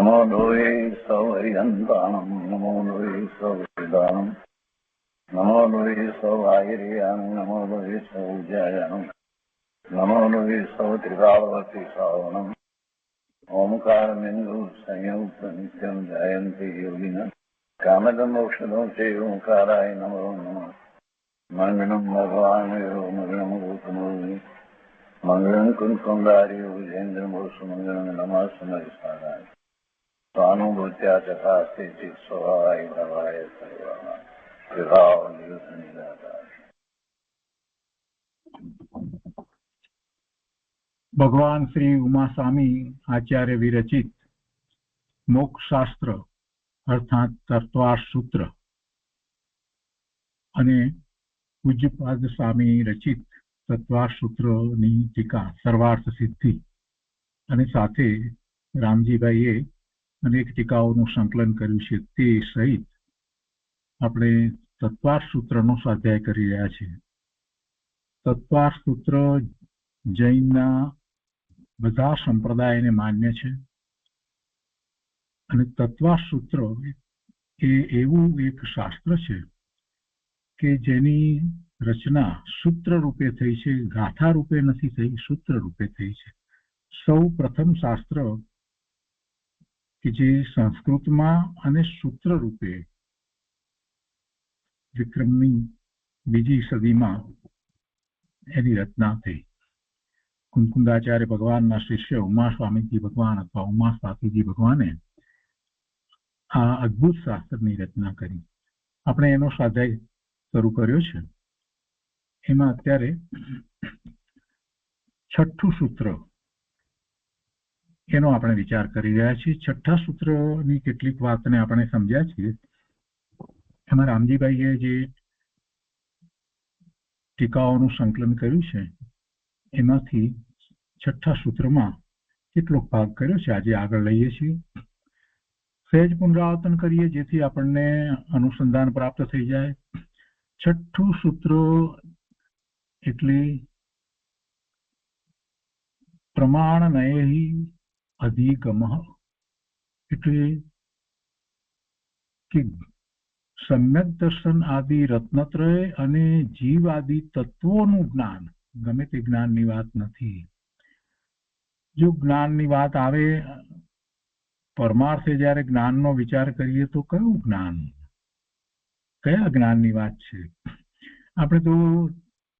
नमो लोये सौहरिहन्ताणं नमो लोये सौहृदानं नमो लोये सौभागिर्यानं नमो लोये सौज्यायानं नमो लोये सौत्रिकावती सावनं ओंकारमिन्दु संयुक्त नित्यं जयन्ति योगिनः कामदं मोक्षदं चैव ओंकाराय नमो नमः मंगलं भगवान् मंगलं गौतमोनि मंगलं कुंकुमधारी विजेन्द्रमोसुमंगलं नमः समरिसाराय स्वानुभूत्या चकास्ते चित् स्वभावाय भवाय सर्वाः विभाव नियुक्त निराकार। भगवान श्री उमास्वामी आचार्य विरचित मोक्ष शास्त्र अर्थात तत्वार्थ सूत्र અને પૂજ્યપાદ સ્વામી રચિત તત્વાર્થ સૂત્રની ટીકા સર્વાર્થ સિદ્ધિ અને સાથે રામજીભાઈએ અનેક ટીકાઓનું સંકલન કર્યું છે તે સહિત આપણે તત્વાર્થ સૂત્રનો સ્વાધ્યાય કરી રહ્યા છીએ. તત્વાર્થ સૂત્ર જૈનના બધા સંપ્રદાયને માન્ય છે અને તત્વાર્થ સૂત્ર એ એવું એક શાસ્ત્ર છે કે જેની રચના સૂત્ર રૂપે થઈ છે, ગાથા રૂપે નથી થઈ, સૂત્ર રૂપે થઈ છે. સૌ પ્રથમ શાસ્ત્ર કે જે સંસ્કૃતમાં અને સૂત્ર રૂપે વિક્રમની બીજી સદીમાં એની રચના થઈ. કુંકુંદાચાર્ય ભગવાનના શિષ્ય ઉમાસ્વામીજી ભગવાન અથવા ઉમાસ્વામીજી ભગવાને આ અદ્ભુત શાસ્ત્રની રચના કરી. આપણે એનો સ્વાધ્યાય શરૂ કર્યો છે. એમાં અત્યારે છઠ્ઠું સૂત્ર એનો આપણે વિચાર કરી રહ્યા છીએ. છઠ્ઠા સૂત્રની કેટલીક વાતને આપણે સમજ્યા છીએ. એમાં રામજીભાઈએ જે ટીકાઓનું સંકલન કર્યું છે એમાંથી છઠ્ઠા સૂત્રમાં કેટલોક ભાગ કર્યો છે આજે આગળ લઈએ છીએ. સહેજ પુનરાવર્તન કરીએ જેથી આપણને અનુસંધાન પ્રાપ્ત થઈ જાય. છઠ્ઠું સૂત્ર એટલે પ્રમાણનયૈ અધિગમઃ, એટલે કે સમ્યક દર્શન આદિ રત્નત્રય અને જીવ આદિ તત્વોનું જ્ઞાન, ગમે તે જ્ઞાનની વાત નથી. જો જ્ઞાનની વાત આવે, પરમાર્થે જ્યારે જ્ઞાનનો વિચાર કરીએ તો કયું જ્ઞાન, કયા જ્ઞાનની વાત છે? આપણે તો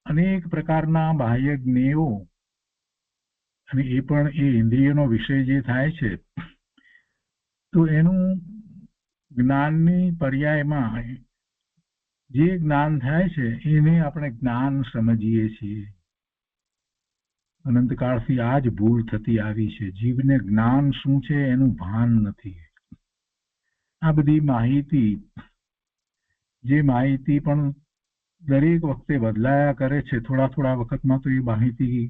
અનેક પ્રકારના બાહ્ય જ્ઞેયો અને એ પણ એ ઇન્દ્રિયનો વિષય જે થાય છે તો એનું જ્ઞાનની પર્યાયમાં જે જ્ઞાન થાય છે એને આપણે જ્ઞાન સમજીએ છીએ. અનંતકાળથી આ જ ભૂલ થતી આવી છે. જીવને જ્ઞાન શું છે એનું ભાન નથી. આ બધી માહિતી, જે માહિતી પણ દરેક વખતે બદલાયા કરે છે, થોડા થોડા વખતમાં તો એ માહિતી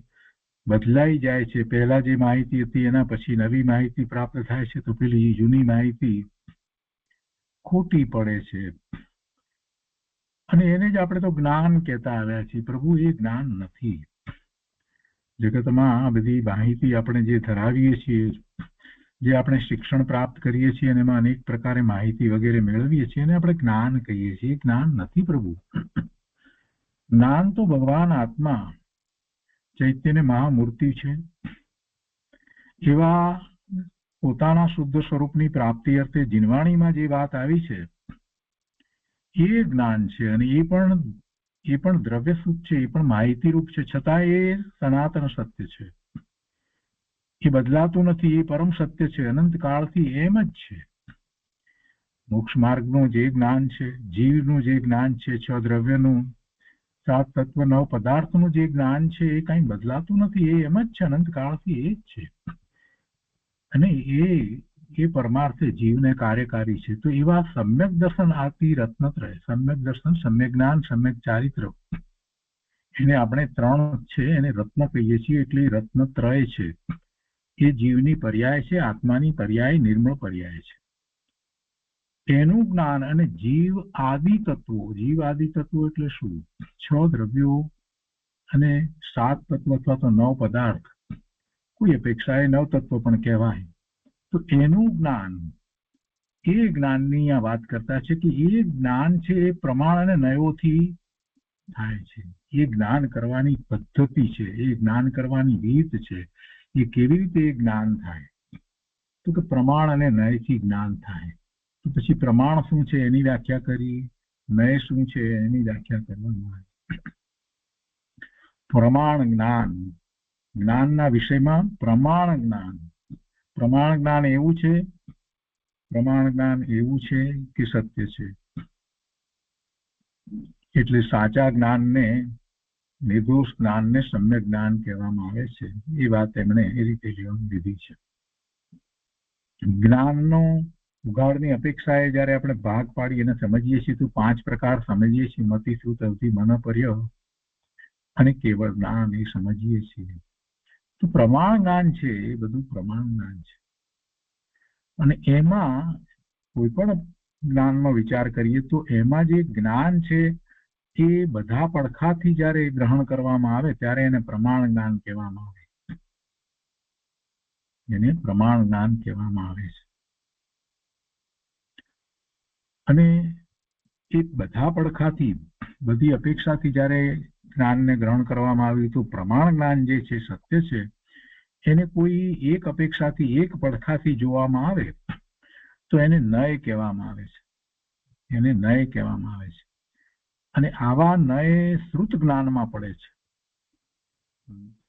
બદલાઈ જાય છે. પહેલા જે માહિતી હતી એના પછી નવી માહિતી પ્રાપ્ત થાય છે તો પેલી જૂની માહિતી ખોટી પડે છે અને એને જ આપણે તો જ્ઞાન કહેતા આવ્યા છીએ. પ્રભુ, એ જ્ઞાન નથી. જગતમાં આ બધી માહિતી આપણે જે ધરાવીએ છીએ, જે આપણે શિક્ષણ પ્રાપ્ત કરીએ છીએ અને એમાં અનેક પ્રકારે માહિતી વગેરે મેળવીએ છીએ એને આપણે જ્ઞાન કહીએ છીએ. જ્ઞાન નથી પ્રભુ. જ્ઞાન તો ભગવાન આત્મા ચૈતન્ય મહામૂર્તિ છે, એવા પોતાના શુદ્ધ સ્વરૂપની પ્રાપ્તિ અર્થે જીનવાણીમાં જે વાત આવી છે એ જ્ઞાન છે. અને એ પણ દ્રવ્યસૂચ છે, એ પણ માહિતી રૂપ છે, છતાં એ સનાતન સત્ય છે. એ બદલાતું નથી. એ પરમ સત્ય છે. અનંત કાળથી એમ જ છે. મોક્ષ માર્ગનું જે જ્ઞાન છે, જીવનું જે જ્ઞાન છે, છ દ્રવ્યનું, સાત તત્વ, નવ પદાર્થનું જે જ્ઞાન છે એ કઈ બદલાતું નથી. એ એમ જ છે. અનંત કાળથી એ જ છે અને એ પરમાર્થે જીવને કાર્યકારી છે. તો એવા સમ્યક દર્શન આદિ રત્નત્રય, સમ્યક દર્શન, સમ્યક જ્ઞાન, સમ્યક ચારિત્ર, એને આપણે ત્રણ છે એને રત્ન કહીએ છીએ. એટલે રત્નત્રય છે. એ જીવની પર્યાય છે, આત્માની પર્યાય, નિર્મળ પર્યાય છે. તેનું જ્ઞાન અને જીવ આદિ તત્વો, જીવ આદિ તત્વો એટલે શું? છ દ્રવ્યો અને સાત તત્વ અથવા તો નવ પદાર્થ, કોઈ અપેક્ષાએ નવ તત્વ પણ કહેવાય. તો એનું જ્ઞાન, એ જ્ઞાનની આ વાત કરતા છે કે એ જ્ઞાન છે એ પ્રમાણ અને નયોથી થાય છે. એ જ્ઞાન કરવાની પદ્ધતિ છે, એ જ્ઞાન કરવાની રીત છે. એ કેવી રીતે એ જ્ઞાન થાય? તો કે પ્રમાણ અને નયથી જ્ઞાન થાય. તો પછી પ્રમાણ શું છે એની વ્યાખ્યા કરી, નય શું છે એની વ્યાખ્યા કરવામાં આવી. પ્રમાણ જ્ઞાન, જ્ઞાનના વિષયમાં પ્રમાણ જ્ઞાન. પ્રમાણ જ્ઞાન એવું છે, પ્રમાણ જ્ઞાન એવું છે કે સત્ય છે. એટલે સાચા જ્ઞાનને, નિર્દોષ જ્ઞાનને સમ્યક જ્ઞાન કહેવામાં આવે છે. એ વાત એમણે એ રીતે લીધી છે. જ્ઞાનનો ઉઘાડની અપેક્ષાએ જયારે આપણે ભાગ પાડી અને સમજીએ છીએ તો 5 પ્રકાર સમજીએ છીએ. મતિ, શ્રુત, અવધિ, મન, પર્ય અને કેવળ જ્ઞાન એ સમજીએ છીએ. તો પ્રમાણ જ્ઞાન છે એ બધું પ્રમાણ જ્ઞાન છે. અને એમાં કોઈ પણ જ્ઞાનનો વિચાર કરીએ તો એમાં જે જ્ઞાન છે એ બધા પડખાથી જયારે ગ્રહણ કરવામાં આવે ત્યારે એને પ્રમાણ જ્ઞાન કહેવામાં આવે. એને પ્રમાણ જ્ઞાન કહેવામાં આવે છે. અને એ બધા પડખાથી, બધી અપેક્ષાથી જયારે જ્ઞાનને ગ્રહણ કરવામાં આવ્યું તો પ્રમાણ જ્ઞાન જે છે, સત્ય છે, એને કોઈ એક અપેક્ષાથી, એક પડખાથી જોવામાં આવે તો એને નય કહેવામાં આવે છે. એને નય કહેવામાં આવે છે. અને આવા નય શ્રુત જ્ઞાનમાં પડે છે.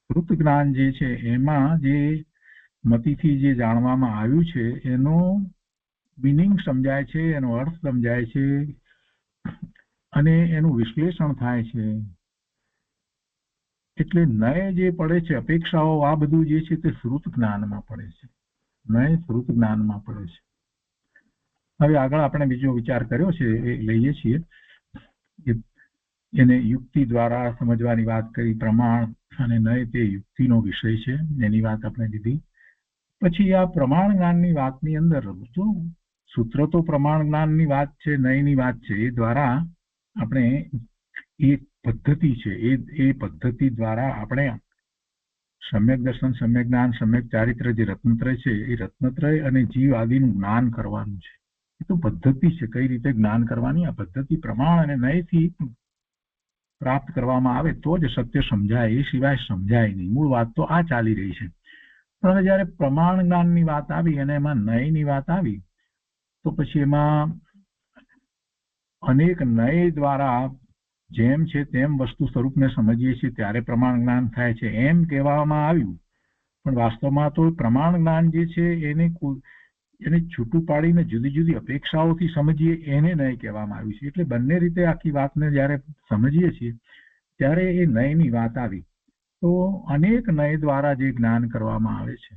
શ્રુત જ્ઞાન જે છે એમાં જે મતિથી જે જાણવામાં આવ્યું છે એનો મિનિંગ સમજાય છે, એનો અર્થ સમજાય છે અને એનું વિશ્લેષણ થાય છે. એટલે નય જે પડે છે, અપેક્ષાઓ, આ બધું જે છે તે શ્રુત જ્ઞાનમાં પડે છે. નય શ્રુત જ્ઞાનમાં પડે છે. હવે આગળ આપણે બીજો વિચાર કર્યો છે એ લઈએ છીએ. એને યુક્તિ દ્વારા સમજવાની વાત કરી. પ્રમાણ અને નય તે યુક્તિનો વિષય છે, એની વાત આપણે લીધી. પછી આ પ્રમાણ જ્ઞાનની વાતની અંદર જો સૂત્ર તો પ્રમાણ જ્ઞાનની વાત છે, નયની વાત છે, એ દ્વારા આપણે એ પદ્ધતિ છે, એ પદ્ધતિ દ્વારા આપણે સમ્યક દર્શન, સમ્યક જ્ઞાન, સમ્યક ચારિત્ર જે રત્નત્રય છે એ રત્નત્રય અને જીવ આદિનું જ્ઞાન કરવાનું છે. એ તો પદ્ધતિ છે કઈ રીતે જ્ઞાન કરવાની. આ પદ્ધતિ પ્રમાણ અને નયથી પ્રાપ્ત કરવામાં આવે તો જ સત્ય સમજાય, એ સિવાય સમજાય નહીં. મૂળ વાત તો આ ચાલી રહી છે. પણ હવે જયારે પ્રમાણ જ્ઞાનની વાત આવી અને એમાં નયની વાત આવી તો પછી એમાં અનેક નય દ્વારા જેમ છે તેમ વસ્તુ સ્વરૂપને સમજીએ છીએ ત્યારે પ્રમાણ જ્ઞાન થાય છે એમ કહેવામાં આવ્યું. પણ વાસ્તવમાં તો પ્રમાણ જ્ઞાન જે છે એને છૂટું પાડીને જુદી જુદી અપેક્ષાઓથી સમજીએ એને નય કહેવામાં આવ્યું છે. એટલે બંને રીતે આખી વાતને જયારે સમજીએ છીએ ત્યારે એ નયની વાત આવી. તો અનેક નય દ્વારા જે જ્ઞાન કરવામાં આવે છે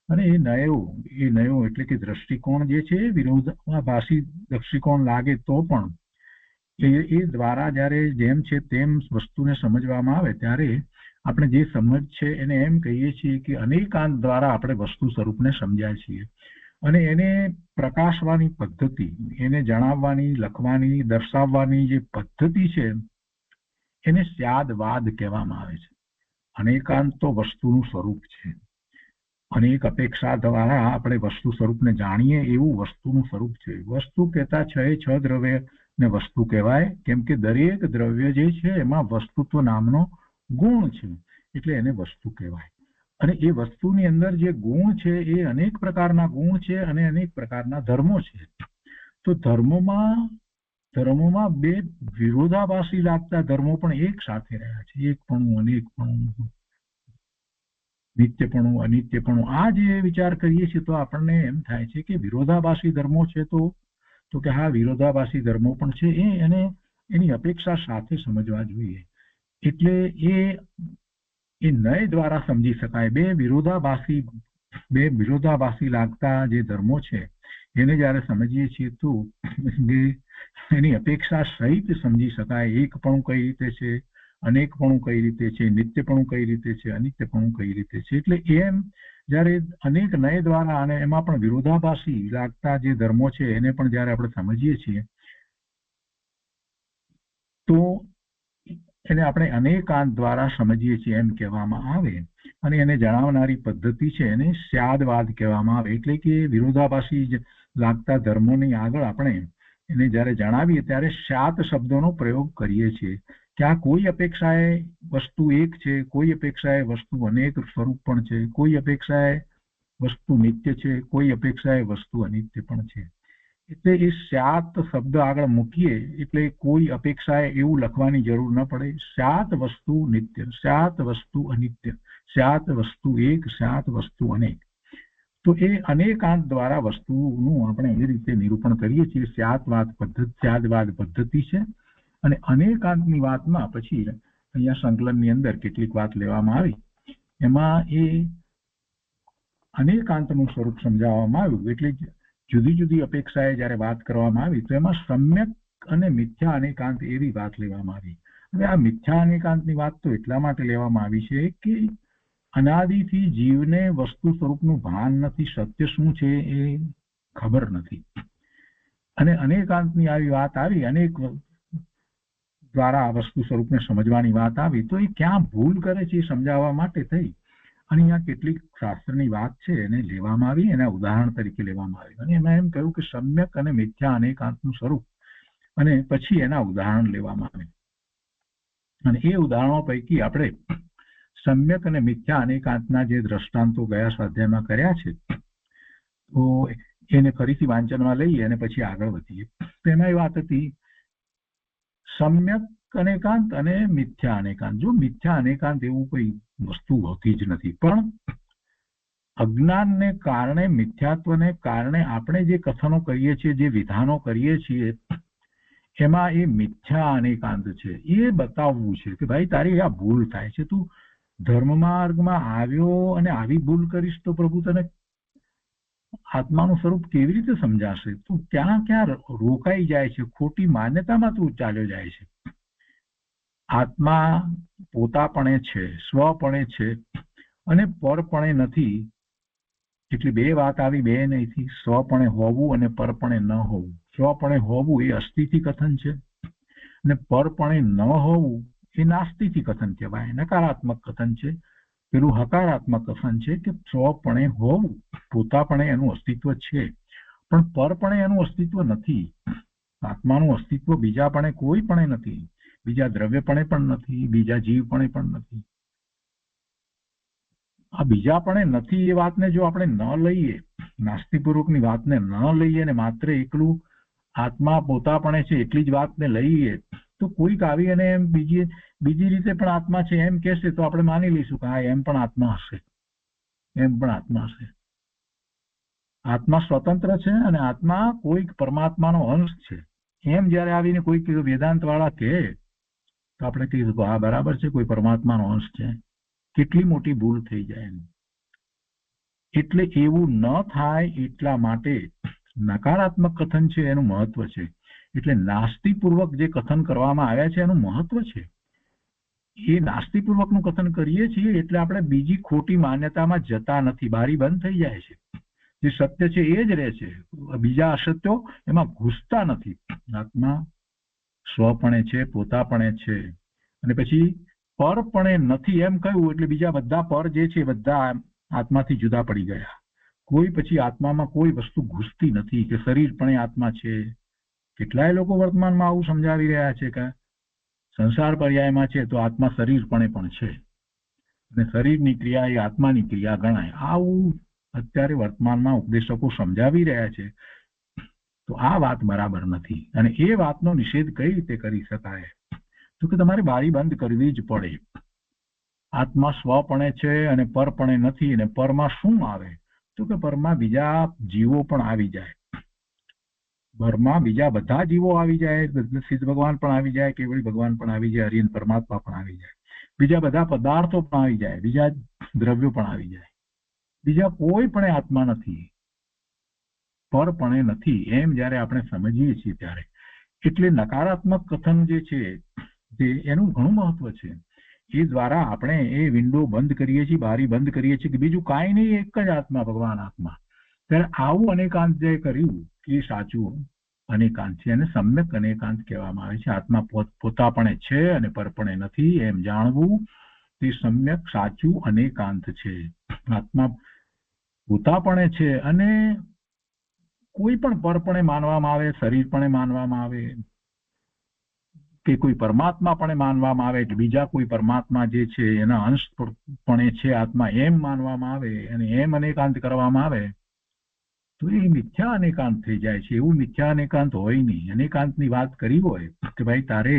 અને એ નયો એટલે કે દ્રષ્ટિકોણ જે છે વિરોધાભાસી દ્રષ્ટિકોણ લાગે તો પણ એ દ્વારા જયારે જેમ છે તેમ વસ્તુને સમજવામાં આવે ત્યારે આપણે જે સમજ છે એને એમ કહીએ છીએ કે અનેકાંત દ્વારા આપણે વસ્તુ સ્વરૂપને સમજાય છીએ. અને એને પ્રકાશવાની પદ્ધતિ, એને જણાવવાની, લખવાની, દર્શાવવાની જે પદ્ધતિ છે એને સ્યાદવાદ કહેવામાં આવે છે. અનેકાંત તો વસ્તુનું સ્વરૂપ છે. અનેક અપેક્ષા દ્વારા આપણે વસ્તુ સ્વરૂપને જાણીએ એવું વસ્તુનું સ્વરૂપ છે. વસ્તુ કહેતા 6 દ્રવ્ય ને વસ્તુ કહેવાય, કેમ કે દરેક દ્રવ્ય જે છે એમાં વસ્તુત્વ નામનો ગુણ છે, એટલે એને વસ્તુ કહેવાય. અને એ વસ્તુની અંદર જે ગુણ છે એ અનેક પ્રકારના ગુણ છે અને અનેક પ્રકારના ધર્મો છે. તો ધર્મોમાં બે વિરોધાભાસી લાગતા ધર્મો પણ એક સાથે રહ્યા છે. એકપણું, અનેકપણું, નિત્યપણું, અનિત્યપણું. આ જે વિચાર કરીએ છીએ તો આપણને એમ થાય છે કે વિરોધાભાસી ધર્મો છે તો કે હા, વિરોધાભાસી ધર્મો પણ છે એને એની અપેક્ષા સાથે સમજવા જોઈએ. એટલે એ નય દ્વારા સમજી શકાય. બે વિરોધાભાસી લાગતા જે ધર્મો છે એને જયારે સમજીએ છીએ તો એની અપેક્ષા સહિત સમજી શકાય. એકપણું કઈ રીતે છે, અનેકપણું કઈ રીતે છે, નિત્યપણું કઈ રીતે છે, અનિત્યપણું કઈ રીતે છે. એટલે એમ જયારે અનેક નય દ્વારા અને એમાં પણ વિરોધાભાસી લાગતા જે ધર્મો છે એને પણ જયારે આપણે સમજીએ છીએ તો એને આપણે અનેકાંત દ્વારા સમજીએ છીએ એમ કહેવામાં આવે. અને એને જણાવનારી પદ્ધતિ છે એને સ્યાદવાદ કહેવામાં આવે. એટલે કે વિરોધાભાસી લાગતા ધર્મોની આગળ આપણે એને જ્યારે જણાવીએ ત્યારે સ્યાત શબ્દોનો પ્રયોગ કરીએ છીએ કે આ કોઈ અપેક્ષાએ વસ્તુ એક છે, કોઈ અપેક્ષાએ વસ્તુ અનેક સ્વરૂપ પણ છે, કોઈ અપેક્ષાએ વસ્તુ નિત્ય છે, કોઈ અપેક્ષાએ વસ્તુ અનિત્ય પણ છે. એટલે એ સ્યાત શબ્દ આગળ મૂકીએ એટલે કોઈ અપેક્ષાએ એવું લખવાની જરૂર ન પડે. સ્યાત વસ્તુ નિત્ય, સ્યાત વસ્તુ અનિત્ય, સ્યાત વસ્તુ એક, સ્યાત વસ્તુ અનેક. તો એ અનેકાંત દ્વારા વસ્તુનું આપણે એ રીતે નિરૂપણ કરીએ છીએ. સ્યાદવાદ પદ્ધતિ છે. અને અનેકાંતની વાતમાં પછી અહીંયા સંકલનની અંદર કેટલીક વાત લેવામાં આવી. એમાં એ અનેકાંતનું સ્વરૂપ સમજાવવામાં આવ્યું. એટલે જુદી જુદી અપેક્ષાએ જ્યારે વાત કરવામાં આવી તો એમાં સમ્યક અને મિથ્યા અનેકાંત એવી વાત લેવામાં આવી. હવે આ મિથ્યા અનેકાંતની વાત તો એટલા માટે લેવામાં આવી છે કે અનાદિથી જીવને વસ્તુ સ્વરૂપનું ભાન નથી, સત્ય શું છે એ ખબર નથી. અને અનેકાંતની આવી વાત આવી, અનેક દ્વારા આ વસ્તુ સ્વરૂપને સમજવાની વાત આવી તો એ ક્યાં ભૂલ કરે છે એ સમજાવવા માટે થઈ અને અહીંયા કેટલીક શાસ્ત્રની વાત છે એને લેવામાં આવી, એના ઉદાહરણ તરીકે લેવામાં આવી. અને એમાં એમ કહ્યું કે સમ્યક અને મિથ્યા અનેકાંતનું સ્વરૂપ અને પછી એના ઉદાહરણ લેવામાં આવે. અને એ ઉદાહરણો પૈકી આપણે સમ્યક અને મિથ્યા અનેકાંતના જે દ્રષ્ટાંતો ગયા સ્વાધ્યાયમાં કર્યા છે તો એને ફરીથી વાંચનમાં લઈએ અને પછી આગળ વધીએ. તો એમાં એ વાત હતી સમ્યક અનેકાંત અને મિથ્યા અનેકાંત. જો મિથ્યા અનેકાંત એવું કોઈ વસ્તુ હોતી જ નથી, પણ અજ્ઞાનને કારણે, મિથ્યાત્વને કારણે આપણે જે કથનો કરીએ છીએ, જે વિધાનો કરીએ છીએ એમાં એ મિથ્યા અનેકાંત છે એ બતાવવું છે કે ભાઈ તારી આ ભૂલ થાય છે, તું ધર્મ માર્ગમાં આવ્યો અને આવી ભૂલ કરીશ તો પ્રભુ તને આત્માનું સ્વરૂપ કેવી રીતે સમજાશે? તું ક્યાં ક્યાં રોકાઈ જાય છે, ખોટી માન્યતામાં તું ચાલ્યો જાય છે. આત્મા પોતાપણે છે, સ્વપણે છે અને પરપણે નથી. એટલે બે વાત આવી, બે નહીંથી. સ્વપણે હોવું અને પરપણે ન હોવું. સ્વપણે હોવું એ અસ્થિથી કથન છે અને પરપણે ન હોવું એ નાસ્તિથી કથન કહેવાય, નકારાત્મક કથન છે. પેલું હકારાત્મક કથન છે કે સ્વપણે હોવું, પોતાપણે એનું અસ્તિત્વ છે પણ પરપણે એનું અસ્તિત્વ નથી. આત્માનું અસ્તિત્વ બીજાપણે કોઈ પણ નથી, બીજા દ્રવ્યપણે પણ નથી, બીજા જીવપણે પણ નથી. આ બીજાપણે નથી એ વાતને જો આપણે ન લઈએ, નાસ્તિપૂર્વકની વાતને ન લઈએ ને માત્ર એકલું આત્મા પોતાપણે છે એટલી જ વાતને લઈએ તો કોઈક આવી અને એમ બીજી રીતે પણ આત્મા છે એમ કહેશે તો આપણે માની લઈશું કે હા એમ પણ આત્મા હશે, એમ પણ આત્મા હશે. આત્મા સ્વતંત્ર છે અને આત્મા કોઈક પરમાત્માનો અંશ છે એમ જયારે આવીને કોઈક વેદાંત વાળા કહે તો આપણે કહીશું હા બરાબર છે, કોઈ પરમાત્માનો અંશ છે. કેટલી મોટી ભૂલ થઈ જાય એમ. એટલે એવું ન થાય એટલા માટે નકારાત્મક કથન છે એનું મહત્વ છે. એટલે નાસ્તિપૂર્વક જે કથન કરવામાં આવ્યા છે એનું મહત્વ છે. એ નાસ્તિપૂર્વકનું કથન કરીએ છીએ એટલે આપણે બીજી ખોટી માન્યતામાં જતા નથી, બારી બંધ થઈ જાય છે. જે સત્ય છે એ જ રહે છે, બીજા અસત્યો એમાં ઘૂસતા નથી. આત્મા સ્વપણે છે, પોતાપણે છે અને પછી પરપણે નથી એમ કહ્યું એટલે બીજા બધા પર જે છે બધા આત્માથી જુદા પડી ગયા. કોઈ પછી આત્મામાં કોઈ વસ્તુ ઘૂસતી નથી કે શરીરપણે આત્મા છે. કેટલાય લોકો વર્તમાનમાં આવું સમજાવી રહ્યા છે કે સંસાર પર્યાયમાં છે તો આત્મા શરીરપણે પણ છે અને શરીરની ક્રિયા એ આત્માની ક્રિયા ગણાય. આવું અત્યારે વર્તમાનમાં ઉપદેશકો સમજાવી રહ્યા છે તો આ વાત બરાબર નથી. અને એ વાતનો નિષેધ કઈ રીતે કરી શકાય? તો કે તમારે બારી બંધ કરવી જ પડે. આત્મા સ્વપણે છે અને પરપણે નથી. અને પરમાં શું આવે તો કે પરમાં બીજા જીવો પણ આવી જાય. પરમાં બીજા બધા જીવો આવી જાય, સિદ્ધ ભગવાન પણ આવી જાય, કેવળી ભગવાન પણ આવી જાય, હરિ પરમાત્મા પણ આવી જાય, બીજા બધા પદાર્થો પણ આવી જાય, બીજા દ્રવ્યો પણ આવી જાય. બીજા કોઈ પણ આત્મા નથી, પરપણે નથી એમ જયારે આપણે સમજીએ છીએ ત્યારે એટલે નકારાત્મક કથન જે છે તે એનું ઘણું મહત્વ છે. એ દ્વારા આપણે એ વિન્ડો બંધ કરીએ છીએ, બારી બંધ કરીએ છીએ કે બીજું કાંઈ નહીં, એક જ આત્મા, ભગવાન આત્મા. ત્યારે આવું અનેકાંત જે કર્યું એ સાચું અનેકાંત છે. અને સમ્યક અનેકાંત કહેવામાં આવે છે. આત્મા પોતાપણે છે અને પરપણે નથી એમ જાણવું તે સમ્યક સાચું અનેકાંત છે. આત્મા પોતાપણે છે અને કોઈ પણ પરપણે માનવામાં આવે, શરીરપણે માનવામાં આવે કે કોઈ પરમાત્મા પણ માનવામાં આવે કે બીજા કોઈ પરમાત્મા જે છે એના અંશ પણ છે આત્મા, એમ માનવામાં આવે અને એમ અનેકાંત કરવામાં આવે તો એ મિથ્યા અનેકાંત થઈ જાય છે. એવું મિથ્યા અનેકાંત હોય નહીં. અનેકાંતની વાત કરી હોય કે ભાઈ તારે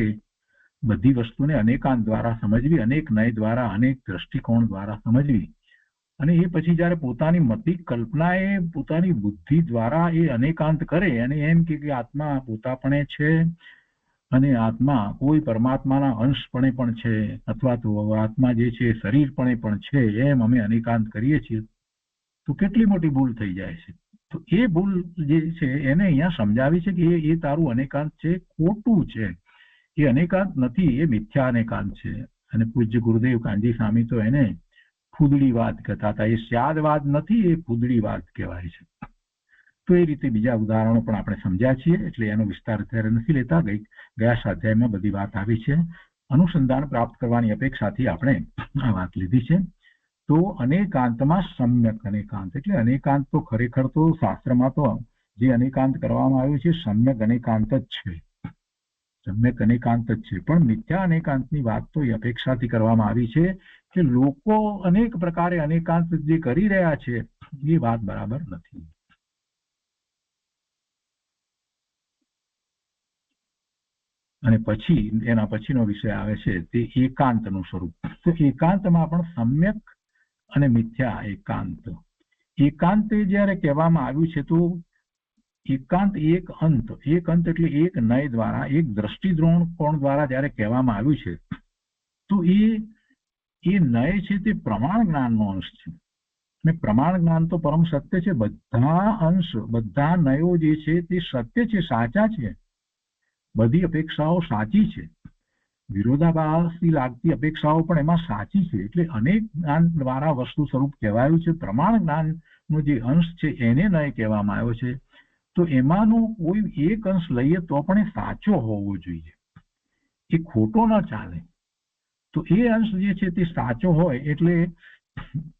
બધી વસ્તુને અનેકાંત દ્વારા સમજવી, અનેક નય દ્વારા, અનેક દ્રષ્ટિકોણ દ્વારા સમજવી, અને એ પછી જયારે પોતાની મતિક કલ્પનાએ પોતાની બુદ્ધિ દ્વારા એ અનેકાંત કરે અને એમ કે આત્મા પોતાપણે છે અને આત્મા કોઈ પરમાત્માના અંશપણે પણ છે અથવા તો આત્મા જે છે શરીરપણે પણ છે, એમ અમે અનેકાંત કરીએ છીએ, તો કેટલી મોટી ભૂલ થઈ જાય છે. તો એ ભૂલ જે છે એને અહીંયા સમજાવી છે કે એ તારું અનેકાંત છે, ખોટું છે. એ અનેકાંત નથી, એ મિથ્યા અનેકાંત છે. અને પૂજ્ય ગુરુદેવ કાનજી સ્વામી તો એને ફૂદડીવાદ કહેતા હતા. એ સ્યાદવાદ નથી, એ ફૂદડીવાદ કહેવાય છે. તો એ રીતે બીજા ઉદાહરણો પણ આપણે સમજ્યા છીએ, એટલે એનો વિસ્તાર અત્યારે નથી લેતા. ગયા સ્વાધ્યાયમાં બધી વાત આવી છે. અનુસંધાન પ્રાપ્ત કરવાની અપેક્ષાથી આપણે આ વાત લીધી છે. તો અનેકાંતમાં સમ્યક અનેકાંત એટલે અનેકાંત તો ખરેખર તો શાસ્ત્રમાં તો જે અનેકાંત કરવામાં આવ્યું છે સમ્યક અનેકાંત જ છે. સમ્યક અનેકાંત જ છે. પણ મિથ્યા અનેકાંતની વાત તો એ અપેક્ષાથી કરવામાં આવી છે કે લોકો અનેક પ્રકારે અનેકાંત જે કરી રહ્યા છે એ વાત બરાબર નથી. અને પછી એના પછીનો વિષય આવે છે તે એકાંતનું સ્વરૂપ. તો એકાંતમાં પણ સમ્યક અને મિથ્યા એકાંત. એકાંતે જયારે કહેવામાં આવ્યું છે તો એકાંત એક અંત એટલે એક નય દ્વારા, એક દ્રષ્ટિકોણ દ્વારા જયારે કહેવામાં આવ્યું છે તો એ નય છે તે પ્રમાણ જ્ઞાનનો અંશ છે. અને પ્રમાણ જ્ઞાન તો પરમ સત્ય છે. બધા અંશ, બધા નયો જે છે તે સત્ય છે, સાચા છે. બધી અપેક્ષાઓ સાચી છે. વિરોધાભાસી લાગતી અપેક્ષાઓ પણ એમાં સાચી છે. એટલે અનેક જ્ઞાન દ્વારા વસ્તુ સ્વરૂપ કહેવાયું છે. પ્રમાણ જ્ઞાનનો જે અંશ છે એને નય કહેવામાં આવ્યો છે. તો એમાંનો કોઈ એક અંશ લઈએ તો પણ એ સાચો હોવો જોઈએ, એ ખોટો ન ચાલે. તો એ અંશ જે છે તે સાચો હોય એટલે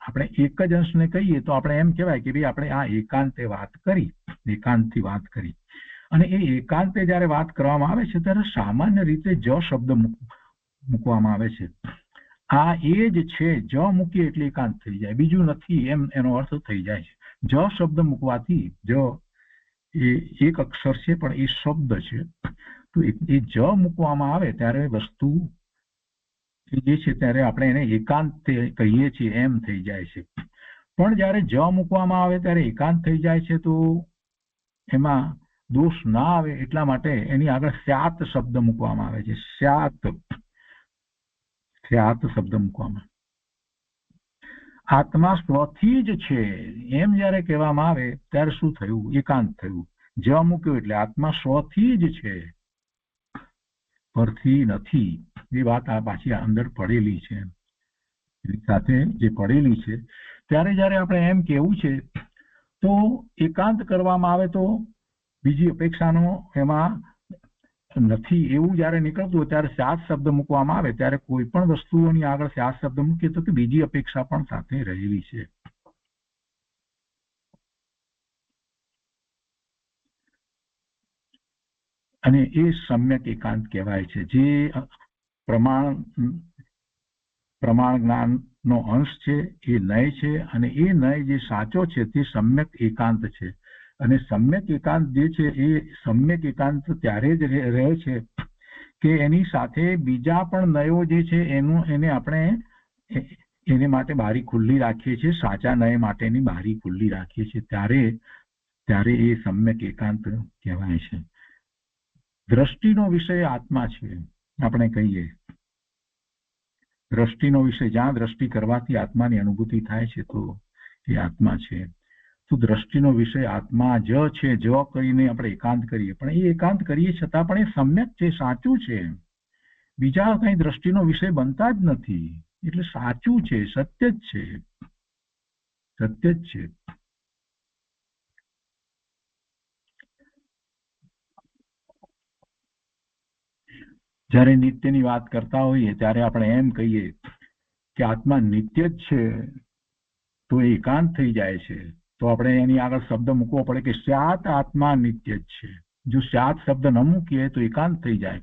આપણે એક જ અંશને કહીએ તો આપણે એમ કહેવાય કે ભાઈ આપણે આ એકાંતે વાત કરી, એકાંતથી વાત કરી. અને એ એકાંતે જયારે વાત કરવામાં આવે છે ત્યારે સામાન્ય રીતે જ શબ્દ મૂકવામાં આવે છે. આ એ જ છે, જ મૂકીએ એટલે એકાંત થઈ જાય, બીજું નથી એમ એનો અર્થ થઈ જાય છે. જ શબ્દ મૂકવાથી, જ એ એક અક્ષર છે પણ એ શબ્દ છે, તો એ જ મૂકવામાં આવે ત્યારે વસ્તુ જે છે ત્યારે આપણે એને એકાંત કહીએ છીએ એમ થઈ જાય છે. પણ જયારે જ મૂકવામાં આવે ત્યારે એકાંત થઈ જાય છે. તો એમાં દોષ ના આવે એટલા માટે એની આગળ સ્યાત શબ્દ મૂકવામાં આવે છે. સ્યાત શબ્દ મૂકવામાં. આત્મા સ્વથી જ છે એમ જયારે કહેવામાં આવે ત્યારે શું થયું? એકાંત થયું. જ મૂક્યું એટલે આત્મા સ્વથી જ છે, પરથી નથી. એ વાત આ પાછી અંદર પડેલી છે, સાથે જે પડેલી છે. ત્યારે જયારે આપણે એમ કેવું છે તો એકાંત કરવામાં આવે તો બીજી અપેક્ષાનો એમાં નથી એવું જયારે નીકળતું હોય ત્યારે સ્યાત શબ્દ મૂકવામાં આવે ત્યારે કોઈ પણ વસ્તુઓની આગળ સ્યાત શબ્દ મૂકીએ તો બીજી અપેક્ષા પણ સાથે રહેલી છે. અને એ સમ્યક એકાંત કહેવાય છે. જે પ્રમાણ જ્ઞાનનો અંશ છે એ નય છે, અને એ નય જે સાચો છે તે સમ્યક એકાંત છે. અને સમ્યક એકાંત જે છે એ સમ્યક એકાંત ત્યારે જ રહે છે કે એની સાથે બીજા પણ નયો જે છે એને આપણે એને માટે બારી ખુલ્લી રાખીએ છીએ, સાચા નય માટેની બારી ખુલ્લી રાખીએ છીએ, ત્યારે એ સમ્યક એકાંત કહેવાય છે. દ્રષ્ટિનો વિષય આત્મા છે. આપણે કહીએ દ્રષ્ટિનો વિષય, જ્યાં દ્રષ્ટિ કરવાથી આત્માની અનુભૂતિ થાય છે તો એ આત્મા છે. તો દ્રષ્ટિનો વિષય આત્મા જ છે. જ કરીને આપણે એકાંત કરીએ, પણ એ એકાંત કરીએ છતાં પણ એ સમ્યક છે, સાચું છે. બીજા કઈ દ્રષ્ટિનો વિષય બનતા જ નથી. એટલે સાચું છે, સત્ય જ છે, સત્ય જ છે. જ્યારે નિત્યની વાત કરતા હોઈએ ત્યારે આપણે એમ કહીએ કે આત્મા નિત્ય જ છે તો એકાંત થઈ જાય છે, તો આપણે એની આગળ શબ્દ મૂકવો પડે કે સ્યાત આત્મા નિત્ય જ છે. જો સ્યાત શબ્દ ન મૂકીએ તો એકાંત થઈ જાય.